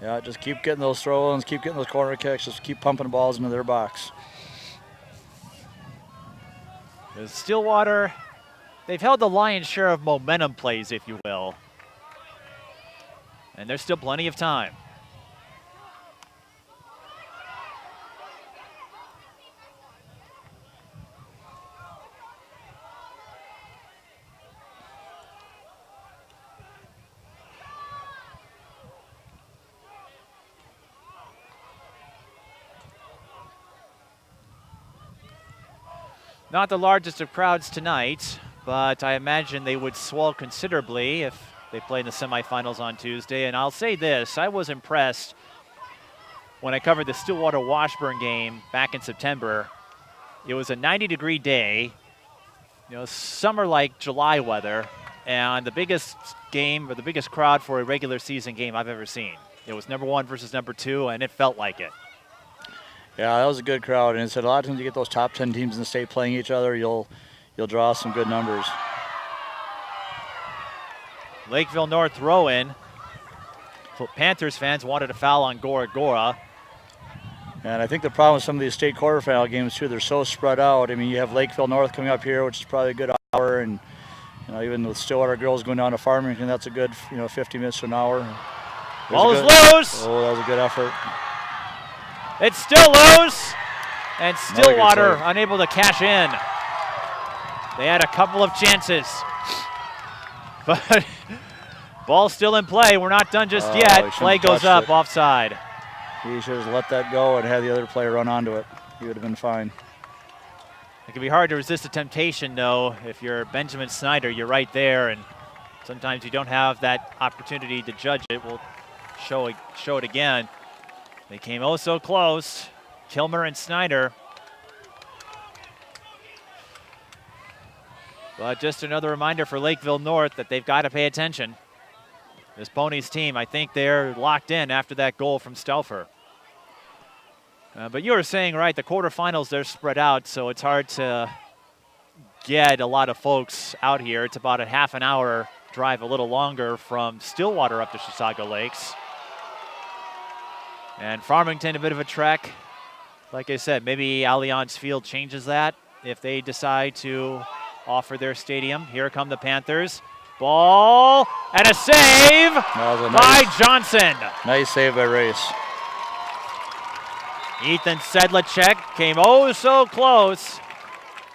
D: Yeah, just keep getting those throw-ins, keep getting those corner kicks, just keep pumping balls into their box.
C: Stillwater, they've held the lion's share of momentum plays, if you will. And there's still plenty of time. Not the largest of crowds tonight, but I imagine they would swell considerably if they play in the semifinals on Tuesday. And I'll say this, I was impressed when I covered the Stillwater-Washburn game back in September. It was a 90-degree day, summer-like July weather, and the biggest game or the biggest crowd for a regular season game I've ever seen. It was number 1 versus number 2, and it felt like it.
D: Yeah, that was a good crowd, and it said a lot of times you get those top 10 teams in the state playing each other, you'll draw some good numbers.
C: Lakeville North throw-in. Panthers fans wanted a foul on Gora.
D: And I think the problem with some of these state quarterfinal games too, they're so spread out. I mean, you have Lakeville North coming up here, which is probably a good hour, and even with Stillwater girls going down to Farmington, that's a good 50 minutes to an hour.
C: Ball is loose.
D: Oh, that was a good effort.
C: It's still loose, and Stillwater unable to cash in. They had a couple of chances, but ball's still in play. We're not done just yet. Play goes up, offside.
D: He should have let that go and had the other player run onto it. He would have been fine.
C: It can be hard to resist the temptation, though. If you're Benjamin Snyder, you're right there, and sometimes you don't have that opportunity to judge it. We'll show it again. They came oh so close, Kilmer and Snyder. But just another reminder for Lakeville North that they've got to pay attention. This Ponies team, I think they're locked in after that goal from Stauffer. But you were saying, right, the quarterfinals, they're spread out, so it's hard to get a lot of folks out here. It's about a half an hour drive, a little longer, from Stillwater up to Chisago Lakes. And Farmington, a bit of a trek. Like I said, maybe Allianz Field changes that. if they decide to offer their stadium. Here come the Panthers. Ball and a save by Johnson.
D: Nice save by Race.
C: Ethan Sedlacek came oh so close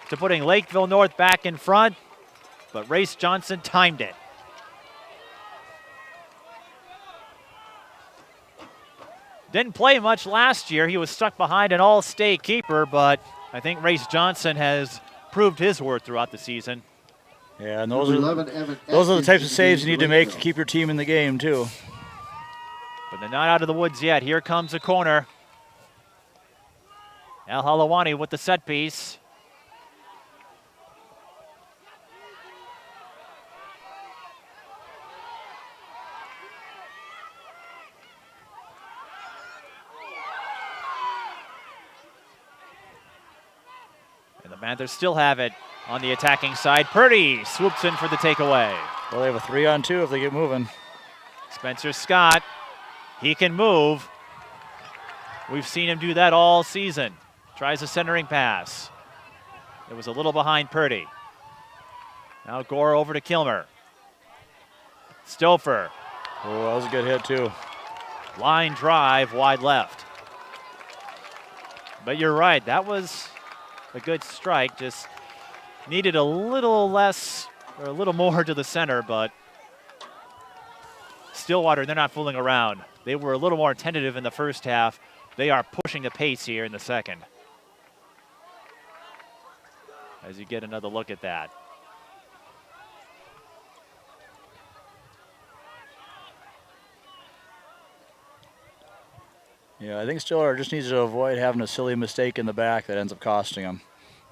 C: to putting Lakeville North back in front, but Race Johnson timed it. Didn't play much last year. He was stuck behind an all-state keeper, but I think Race Johnson has proved his worth throughout the season.
D: Yeah, and those are the types of saves you need to make to keep your team in the game, too.
C: But they're not out of the woods yet. Here comes a corner. Al Halawani with the set piece. And the Panthers still have it on the attacking side. Purdy swoops in for the takeaway.
D: Well, they have a 3-on-2 if they get moving.
C: Spencer Scott, he can move. We've seen him do that all season. Tries a centering pass. It was a little behind Purdy. Now Gore over to Kilmer. Stouffer.
D: Oh, that was a good hit, too.
C: Line drive, wide left. But you're right, that was a good strike. Just needed a little less, or a little more to the center, but Stillwater, they're not fooling around. They were a little more tentative in the first half. They are pushing the pace here in the second. As you get another look at that.
D: Yeah, I think Stillwater just needs to avoid having a silly mistake in the back that ends up costing them.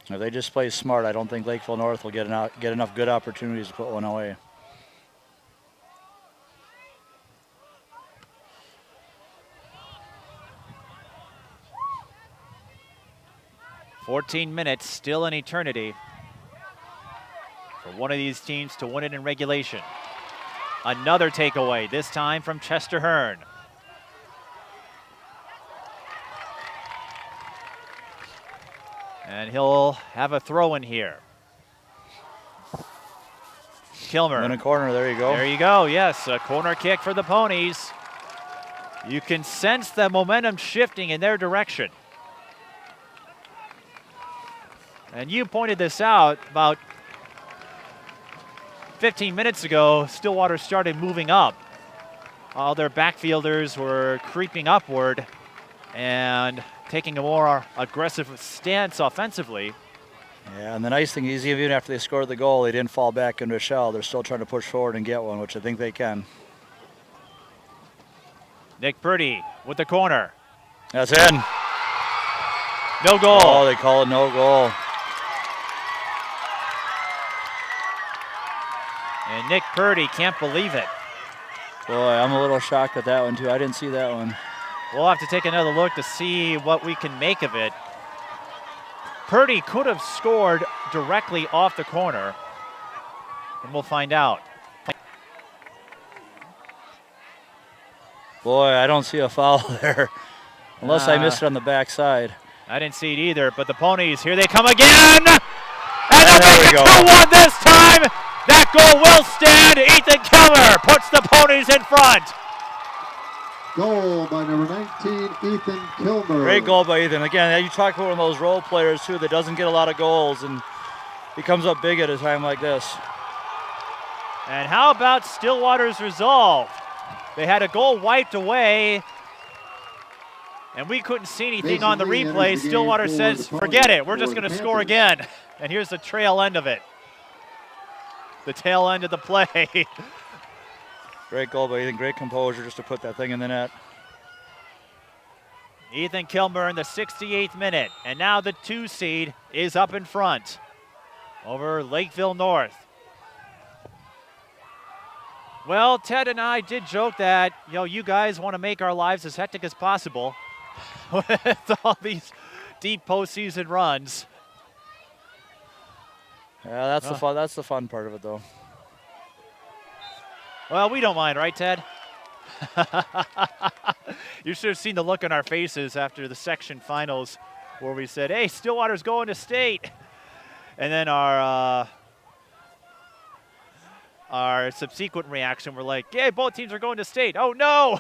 D: If they just play smart, I don't think Lakeville North will get enough good opportunities to put one away.
C: "14 minutes, still an eternity for one of these teams to win it in regulation." Another takeaway, this time from Chester Hearn. And he'll have a throw in here. Kilmer.
D: In a corner, there you go.
C: There you go, yes, a corner kick for the Ponies. You can sense the momentum shifting in their direction. And you pointed this out about 15 minutes ago. Stillwater started moving up. All their backfielders were creeping upward and taking a more aggressive stance offensively.
D: Yeah, and the nice thing is even after they scored the goal, they didn't fall back into a shell. They're still trying to push forward and get one, which I think they can.
C: Nick Purdy with the corner.
D: That's in.
C: No goal.
D: Oh, they call it no goal.
C: And Nick Purdy can't believe it.
D: Boy, I'm a little shocked at that one, too. I didn't see that one.
C: We'll have to take another look to see what we can make of it. Purdy could have scored directly off the corner, and we'll find out.
D: Boy, I don't see a foul there, unless I missed it on the backside.
C: I didn't see it either, but the Ponies, here they come again! And they'll
D: There
C: make
D: we
C: it
D: go.
C: 2-1 this time! That goal will stand. Ethan Kilmer puts the Ponies in front.
I: Goal by number 19, Ethan Kilmer.
D: Great goal by Ethan. Again, you talk about one of those role players, too, that doesn't get a lot of goals, and he comes up big at a time like this.
C: And how about Stillwater's resolve? They had a goal wiped away, and we couldn't see anything on the replay. Stillwater says, forget it, we're just going to score again. And here's the trail end of it. The tail end of the play.
D: Great goal by Ethan, great composure just to put that thing in the net.
C: Ethan Kilmer in the 68th minute, and now the 2 seed is up in front over Lakeville North. Well, Ted and I did joke that, you guys want to make our lives as hectic as possible with all these deep postseason runs.
D: Yeah, that's the fun. That's the fun part of it, though.
C: Well, we don't mind, right, Ted? You should have seen the look on our faces after the section finals where we said, hey, Stillwater's going to state. And then our subsequent reaction, we're like, yeah, both teams are going to state. Oh, no.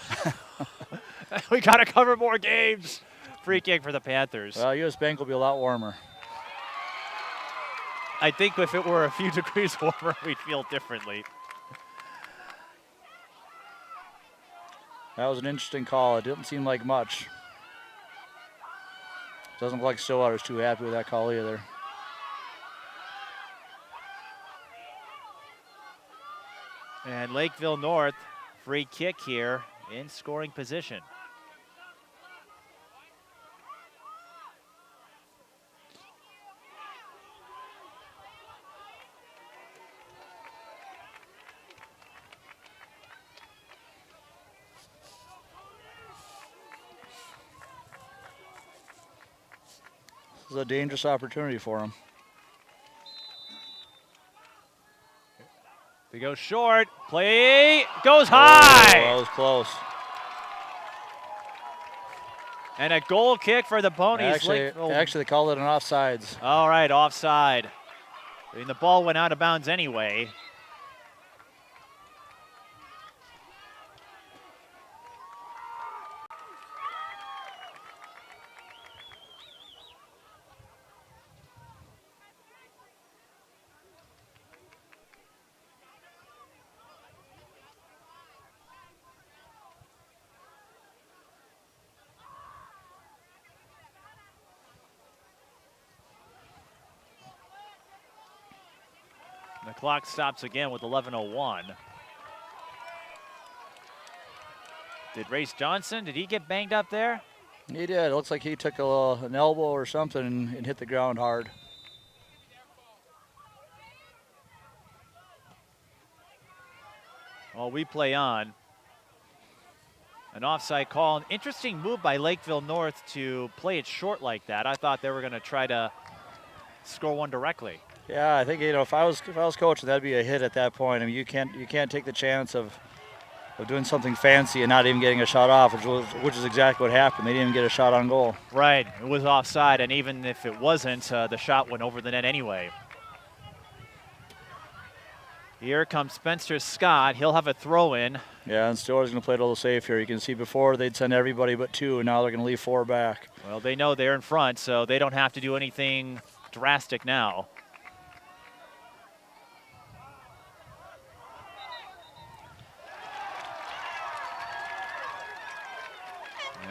C: We got to cover more games. Free kick for the Panthers.
D: Well, U.S. Bank will be a lot warmer.
C: I think if it were a few degrees warmer, we'd feel differently.
D: That was an interesting call. It didn't seem like much. Doesn't look like Stillwater's too happy with that call either.
C: And Lakeville North, free kick here in scoring position.
D: This is a dangerous opportunity for him.
C: They go short. Play goes high.
D: Oh, that was close.
C: And a goal kick for the Ponies.
D: Actually, they called it an offsides.
C: All right, offside. I mean, the ball went out of bounds anyway. The clock stops again with 11:01. Did Race Johnson, did he get banged up there?
D: He did. It looks like he took an elbow or something and hit the ground hard.
C: Well, we play on. An offside call. An interesting move by Lakeville North to play it short like that. I thought they were going to try to score one directly.
D: Yeah, I think, you know, if I was coaching, that'd be a hit at that point. I mean, you can't take the chance of doing something fancy and not even getting a shot off, which is exactly what happened. They didn't even get a shot on goal.
C: Right, it was offside, and even if it wasn't, the shot went over the net anyway. Here comes Spencer Scott. He'll have a throw in.
D: Yeah, and Stillwater's going to play it a little safe here. You can see before they'd send everybody but two, and now they're going to leave four back.
C: Well, they know they're in front, so they don't have to do anything drastic now.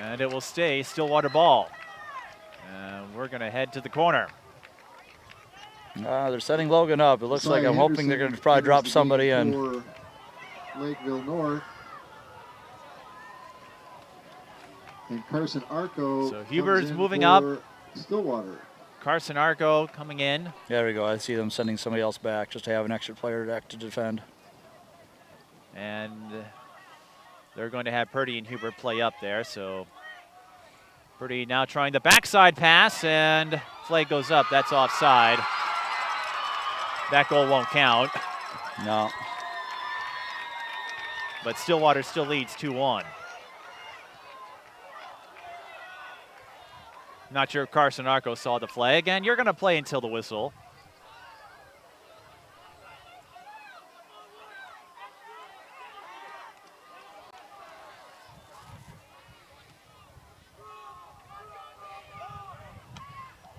C: And it will stay Stillwater ball. And we're going to head to the corner.
D: They're setting Logan up. It looks like I'm hoping they're going to probably drop somebody in.
I: For Lakeville North. And Carson Arco.
C: So Huber's moving up.
I: Stillwater.
C: Carson Arco coming in.
D: There we go. I see them sending somebody else back just to have an extra player to defend.
C: And they're going to have Purdy and Huber play up there. So Purdy now trying the backside pass, and flag goes up. That's offside. That goal won't count.
D: No.
C: But Stillwater still leads 2-1. Not sure if Carson Arco saw the flag, and you're going to play until the whistle.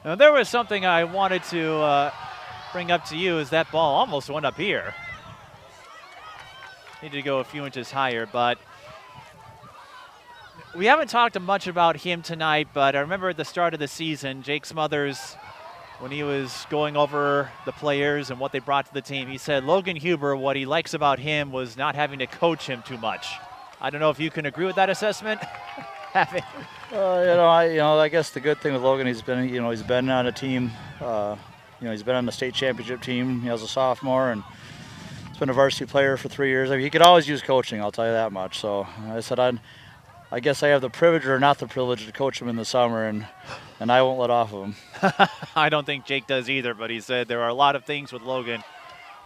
C: Now, there was something I wanted to bring up to you, is that ball almost went up here. Needed to go a few inches higher, but we haven't talked much about him tonight, but I remember at the start of the season, Jake Smothers, when he was going over the players and what they brought to the team, he said Logan Huber, what he likes about him was not having to coach him too much. I don't know if you can agree with that assessment.
D: I guess the good thing with Logan, he's been on a team, he's been on the state championship team. He was a sophomore, and he's been a varsity player for 3 years. I mean, he could always use coaching, I'll tell you that much. So I said, I guess I have the privilege or not the privilege to coach him in the summer, and I won't let off of him.
C: I don't think Jake does either, but he said there are a lot of things with Logan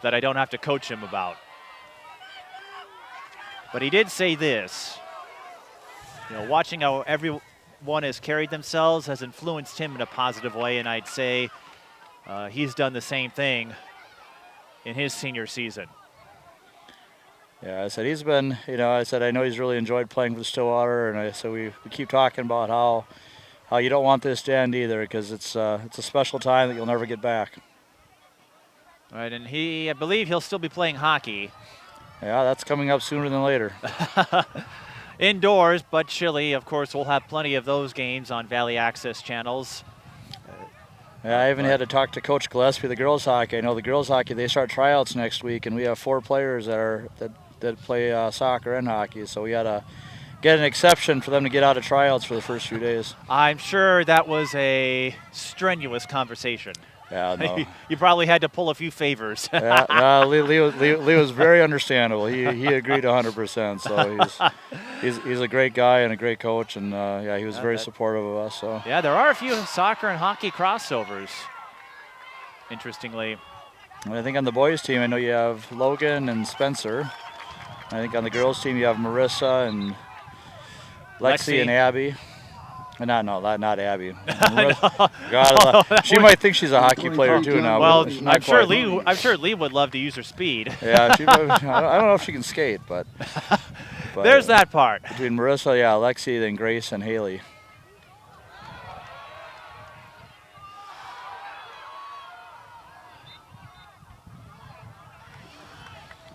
C: that I don't have to coach him about. But he did say this, watching how everyone has carried themselves has influenced him in a positive way, and I'd say he's done the same thing in his senior season.
D: Yeah, I said he's been, I know he's really enjoyed playing for Stillwater, and I said we keep talking about how you don't want this to end either, because it's a special time that you'll never get back.
C: All right, and I believe he'll still be playing hockey.
D: Yeah, that's coming up sooner than later.
C: Indoors, but chilly. Of course, we'll have plenty of those games on Valley Access channels.
D: Yeah, I even had to talk to Coach Gillespie, the girls hockey. I know the girls hockey, they start tryouts next week, and we have 4 players that play soccer and hockey, so we got to get an exception for them to get out of tryouts for the first few days.
C: I'm sure that was a strenuous conversation.
D: Yeah, no.
C: You probably had to pull a few favors.
D: Yeah, Lee was very understandable. He agreed 100%. So he's a great guy and a great coach, and yeah, he was very supportive of us. So
C: yeah, there are a few soccer and hockey crossovers. Interestingly,
D: I think on the boys' team, I know you have Logan and Spencer. I think on the girls' team, you have Marissa and Lexi and Abby. Not Abby. God, she might think she's a hockey player too now.
C: Well, I'm sure Lee would love to use her speed.
D: Yeah, I don't know if she can skate, but
C: there's that part.
D: Between Marissa, yeah, Lexi, then Grace and Haley.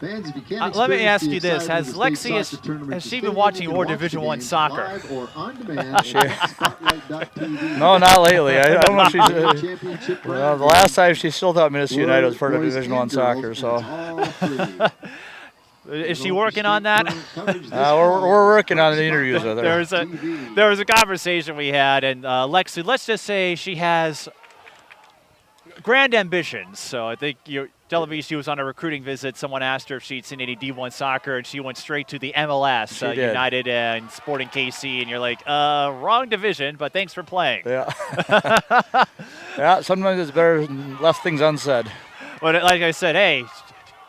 I: Fans, if you can't
C: let me ask you this: has Lexi has she been watching more Division I soccer?
D: No, not lately. I don't know if she's. Well, the last time she still thought Minnesota United was part of Division I soccer. So.
C: Is she working on that?
D: We're working on the interviews with her.
C: There was a conversation we had, and Lexi, let's just say she has grand ambitions. So I think you're telling me she was on a recruiting visit. Someone asked her if she'd seen any D1 soccer, and she went straight to the MLS, United and Sporting KC, and you're like, wrong division, but thanks for playing.
D: Yeah. Yeah, sometimes it's better left things unsaid.
C: But like I said, hey,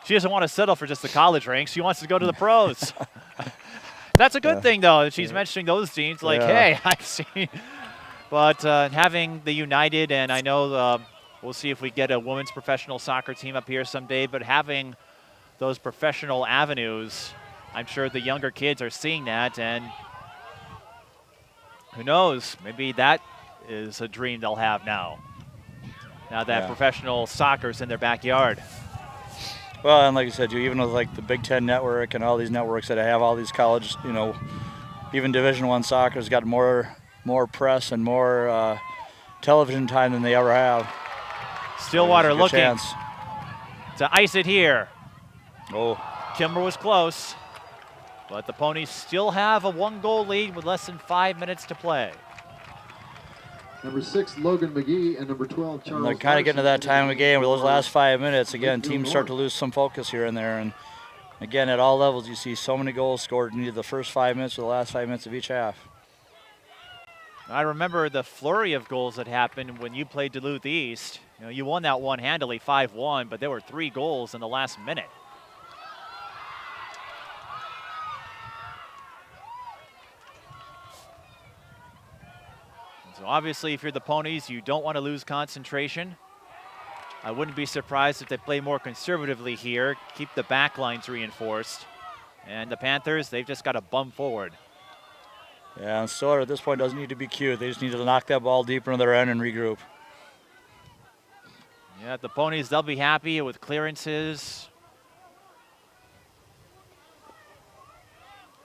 C: she doesn't want to settle for just the college ranks. She wants to go to the pros. That's a good thing, though. She's mentioning those teams like, hey, I've seen. But having the United, and I know we'll see if we get a women's professional soccer team up here someday, but having those professional avenues, I'm sure the younger kids are seeing that, and who knows, maybe that is a dream they'll have now that professional soccer's in their backyard.
D: Well, and like I said, even with like the Big Ten Network and all these networks that have all these college, even Division I soccer's got more press and more television time than they ever have.
C: Stillwater looking to ice it here.
D: Oh.
C: Kimber was close, but the Ponies still have a 1-goal lead with less than 5 minutes to play.
I: Number 6, Logan McGee, and number 12, Charles.
D: And they're kind of getting to that time of the game where those last 5 minutes, again, teams start to lose some focus here and there. And again, at all levels, you see so many goals scored in either the first 5 minutes or the last 5 minutes of each half.
C: I remember the flurry of goals that happened when you played Duluth East. You won that one handily, 5-1, but there were 3 goals in the last minute. So obviously, if you're the Ponies, you don't want to lose concentration. I wouldn't be surprised if they play more conservatively here, keep the back lines reinforced. And the Panthers, they've just got to bum forward.
D: Yeah, and Stillwater at this point doesn't need to be cute. They just need to knock that ball deeper into their end and regroup.
C: Yeah, the Ponies, they'll be happy with clearances.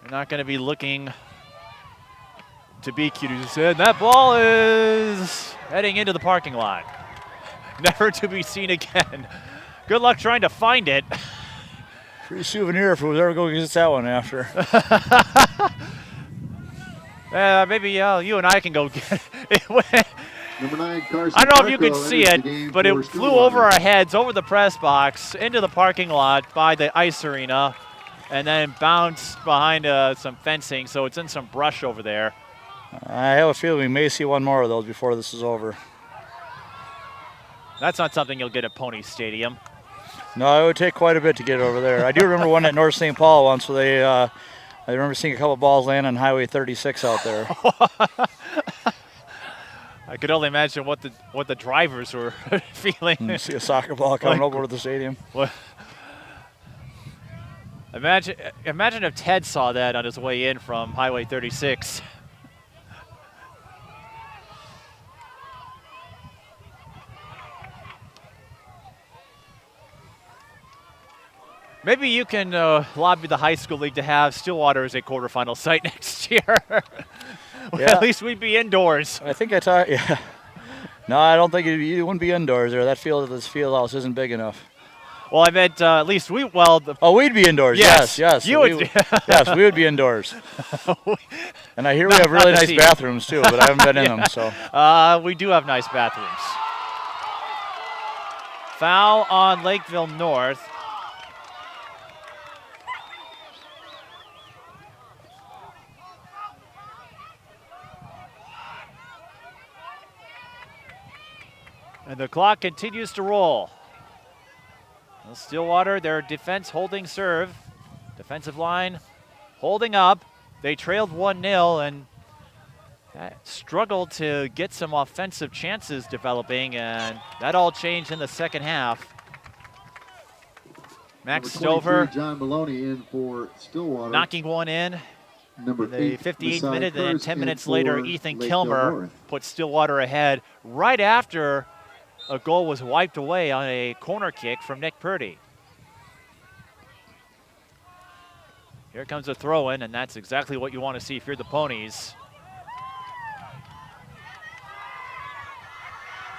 C: They're not going to be looking to be cute, as you said. That ball is heading into the parking lot. Never to be seen again. Good luck trying to find it.
D: Free souvenir if whoever goes gets that one after.
C: Maybe you and I can go get it.
I: Number 9, Carson.
C: I don't know if you can see it, but it flew over our heads, over the press box, into the parking lot by the ice arena, and then bounced behind some fencing, so it's in some brush over there.
D: I have a feeling we may see one more of those before this is over.
C: That's not something you'll get at Pony Stadium.
D: No, it would take quite a bit to get it over there. I do remember one at North St. Paul once where I remember seeing a couple balls land on Highway 36 out there.
C: I could only imagine what the drivers were feeling.
D: See a soccer ball coming over to the stadium.
C: What? Imagine if Ted saw that on his way in from Highway 36. Maybe you can lobby the high school league to have Stillwater as a quarterfinal site next year. Well,
D: Yeah.
C: At least we'd be indoors.
D: I think I talked. Yeah. No, I don't think you wouldn't be indoors there. That this field house isn't big enough.
C: Well, I meant at least we. Well,
D: we'd be indoors.
C: Yes,
D: Yes.
C: you would.
D: Yes, we would be indoors. And I hear we have really nice bathrooms too, but I haven't been in them. So.
C: We do have nice bathrooms. Foul on Lakeville North. And the clock continues to roll. Well, Stillwater, their defense holding serve. Defensive line holding up. They trailed 1-0 and struggled to get some offensive chances developing, and that all changed in the second half. Max Stover,
I: John Maloney in for Stillwater.
C: knocking one in.
I: Number
C: In the
I: 8,
C: 58th minute, and then
I: Kurz
C: 10
I: in
C: minutes later,
I: for
C: Ethan
I: Lakeville
C: Kilmer
I: North.
C: put Stillwater ahead right after a goal was wiped away on a corner kick from Nick Purdy. Here comes a throw-in, and that's exactly what you want to see if you're the Ponies.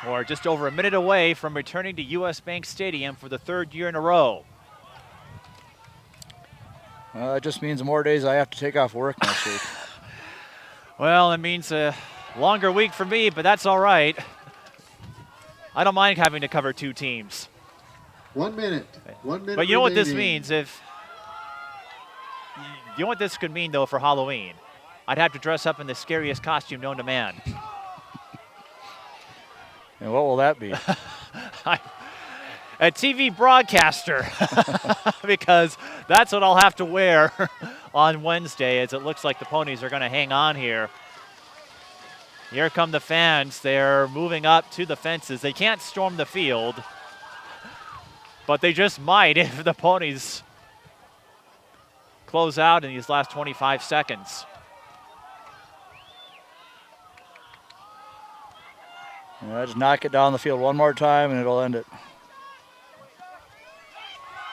C: Or just over a minute away from returning to US Bank Stadium for the 3rd year in a row.
D: It just means more days I have to take off work next week.
C: Well, it means a longer week for me, but that's all right. I don't mind having to cover 2 teams.
I: 1 minute. 1 minute.
C: But you know what this
I: remaining.
C: means? You know what this could mean, though, for Halloween? I'd have to dress up in the scariest costume known to man.
D: And what will that be?
C: A TV broadcaster, because that's what I'll have to wear on Wednesday, as it looks like the Ponies are going to hang on here. Here come the fans. They're moving up to the fences. They can't storm the field, but they just might if the Ponies close out in these last 25 seconds.
D: Yeah, just knock it down the field one more time and it'll end it.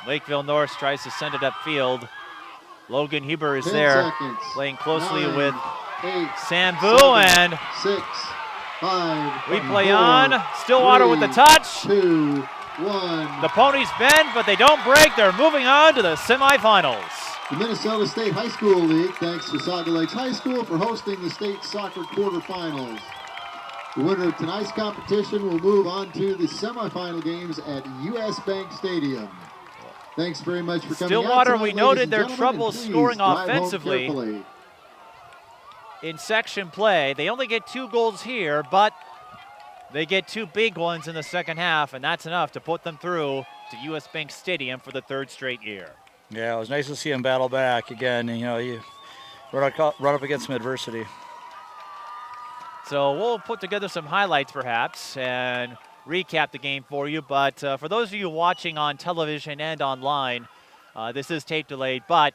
C: Lakeville North tries to send it upfield. Logan Huber is
I: 10
C: there,
I: seconds.
C: playing closely
I: 9,
C: with
I: 8,
C: Sam
I: 7,
C: Vu, and
I: 6, 5,
C: we play
I: 4,
C: on. Stillwater
I: 3,
C: with the touch.
I: 2, 1.
C: The Ponies bend, but they don't break. They're moving on to the semifinals.
I: The Minnesota State High School League thanks to Saga Lakes High School for hosting the state soccer quarterfinals. The winner of tonight's competition will move on to the semifinal games at US Bank Stadium. Thanks very much for coming
C: Stillwater,
I: out tonight,
C: we
I: ladies
C: noted
I: and
C: their
I: gentlemen,
C: trouble
I: and please
C: scoring
I: drive home
C: offensively.
I: carefully.
C: In section play, they only get 2 goals here, but they get 2 big ones in the second half, and that's enough to put them through to US Bank Stadium for the 3rd straight year.
D: Yeah, it was nice to see him battle back again. You know, you run up against some adversity.
C: So we'll put together some highlights perhaps and recap the game for you. But for those of you watching on television and online, this is tape delayed, but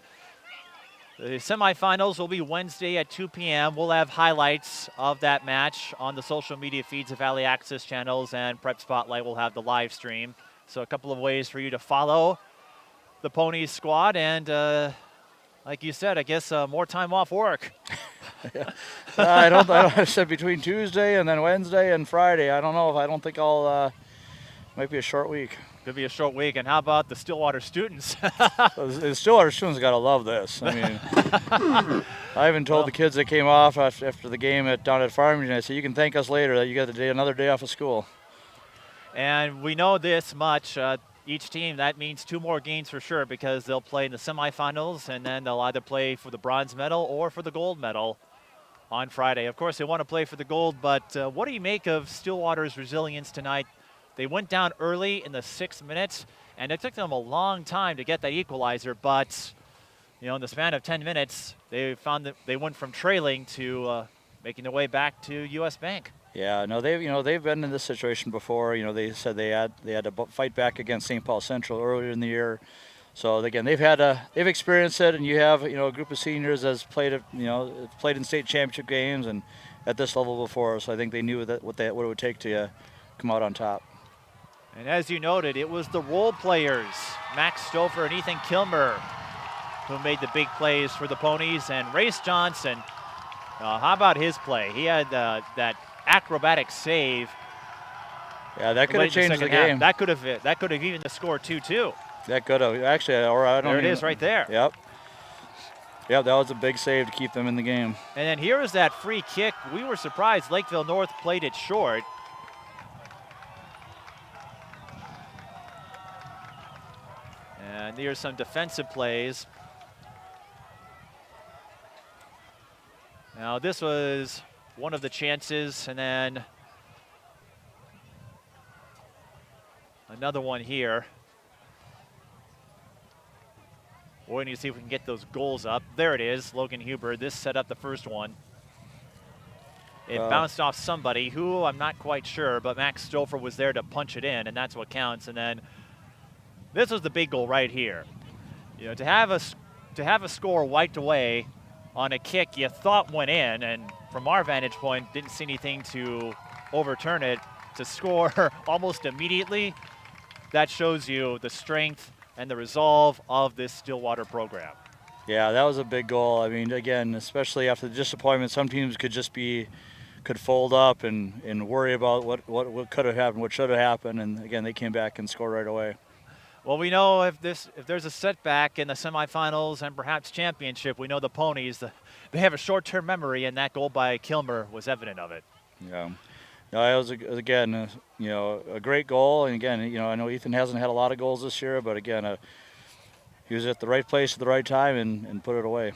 C: the semifinals will be Wednesday at 2 p.m. We'll have highlights of that match on the social media feeds of Valley Access channels, and Prep Spotlight will have the live stream. So a couple of ways for you to follow the Ponies squad, and like you said, I guess more time off work.
D: I said between Tuesday and then Wednesday and Friday. I don't think I'll, might be a short week.
C: Could be a short week. And how about the Stillwater students?
D: The Stillwater students got to love this. I mean, I even told the kids that came off after the game down at Farmington, I said, you can thank us later that you got another day off of school.
C: And we know this much. Each team, that means 2 more games for sure, because they'll play in the semifinals, and then they'll either play for the bronze medal or for the gold medal on Friday. Of course, they want to play for the gold, but what do you make of Stillwater's resilience tonight? They went down early in the 6th minute, and it took them a long time to get that equalizer, but in the span of 10 minutes, they found that they went from trailing to making their way back to US Bank.
D: Yeah, no, they've been in this situation before. They said they had to fight back against St. Paul Central earlier in the year. So again, they've experienced it, and you have a group of seniors that's played played in state championship games and at this level before. So I think they knew what it would take to come out on top.
C: And as you noted, it was the role players, Max Stouffer and Ethan Kilmer, who made the big plays for the Ponies. And Race Johnson, how about his play? He had that acrobatic save.
D: Yeah, that could have changed the game.
C: That could have even the score 2-2.
D: That could have actually, or I don't.
C: There it is, right there.
D: Yep. Yep, that was a big save to keep them in the game.
C: And then here is that free kick. We were surprised Lakeville North played it short. And here's some defensive plays. Now this was one of the chances, and then another one here. We're going to see if we can get those goals up. There it is, Logan Huber. This set up the first one. It bounced off somebody who I'm not quite sure, but Max Stouffer was there to punch it in, and that's what counts. And then this was the big goal right here. To have a score wiped away on a kick you thought went in, and from our vantage point, didn't see anything to overturn it, to score almost immediately. That shows you the strength and the resolve of this Stillwater program.
D: Yeah, that was a big goal. I mean, again, especially after the disappointment, some teams could fold up and worry about what could have happened, what should have happened, and again, they came back and scored right away.
C: Well, we know if there's a setback in the semifinals and perhaps championship, we know the Ponies, they have a short-term memory, and that goal by Kilmer was evident of it.
D: Yeah. No, it was again, a great goal, and again, I know Ethan hasn't had a lot of goals this year, but again, he was at the right place at the right time and put it away.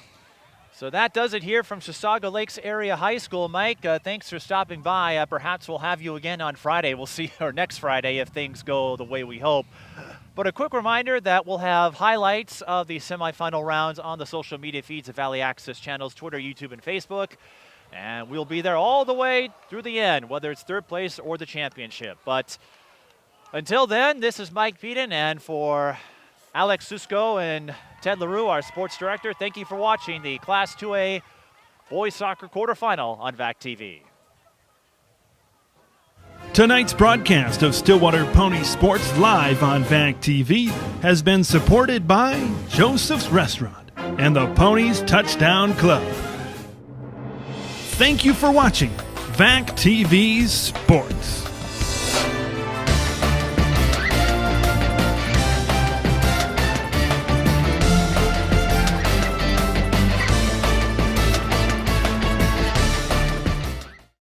C: So that does it here from Chisago Lakes Area High School. Mike, thanks for stopping by. Perhaps we'll have you again on Friday. We'll see, or next Friday if things go the way we hope. But a quick reminder that we'll have highlights of the semifinal rounds on the social media feeds of Valley Access channels, Twitter, YouTube, and Facebook. And we'll be there all the way through the end, whether it's third place or the championship. But until then, this is Mike Peden, and for Alex Susko and Ted LaRue, our sports director, thank you for watching the Class 2A Boys Soccer Quarterfinal on VAC TV.
A: Tonight's broadcast of Stillwater Pony Sports live on VAC TV has been supported by Joseph's Restaurant and the Ponies Touchdown Club. Thank you for watching VAC TV Sports.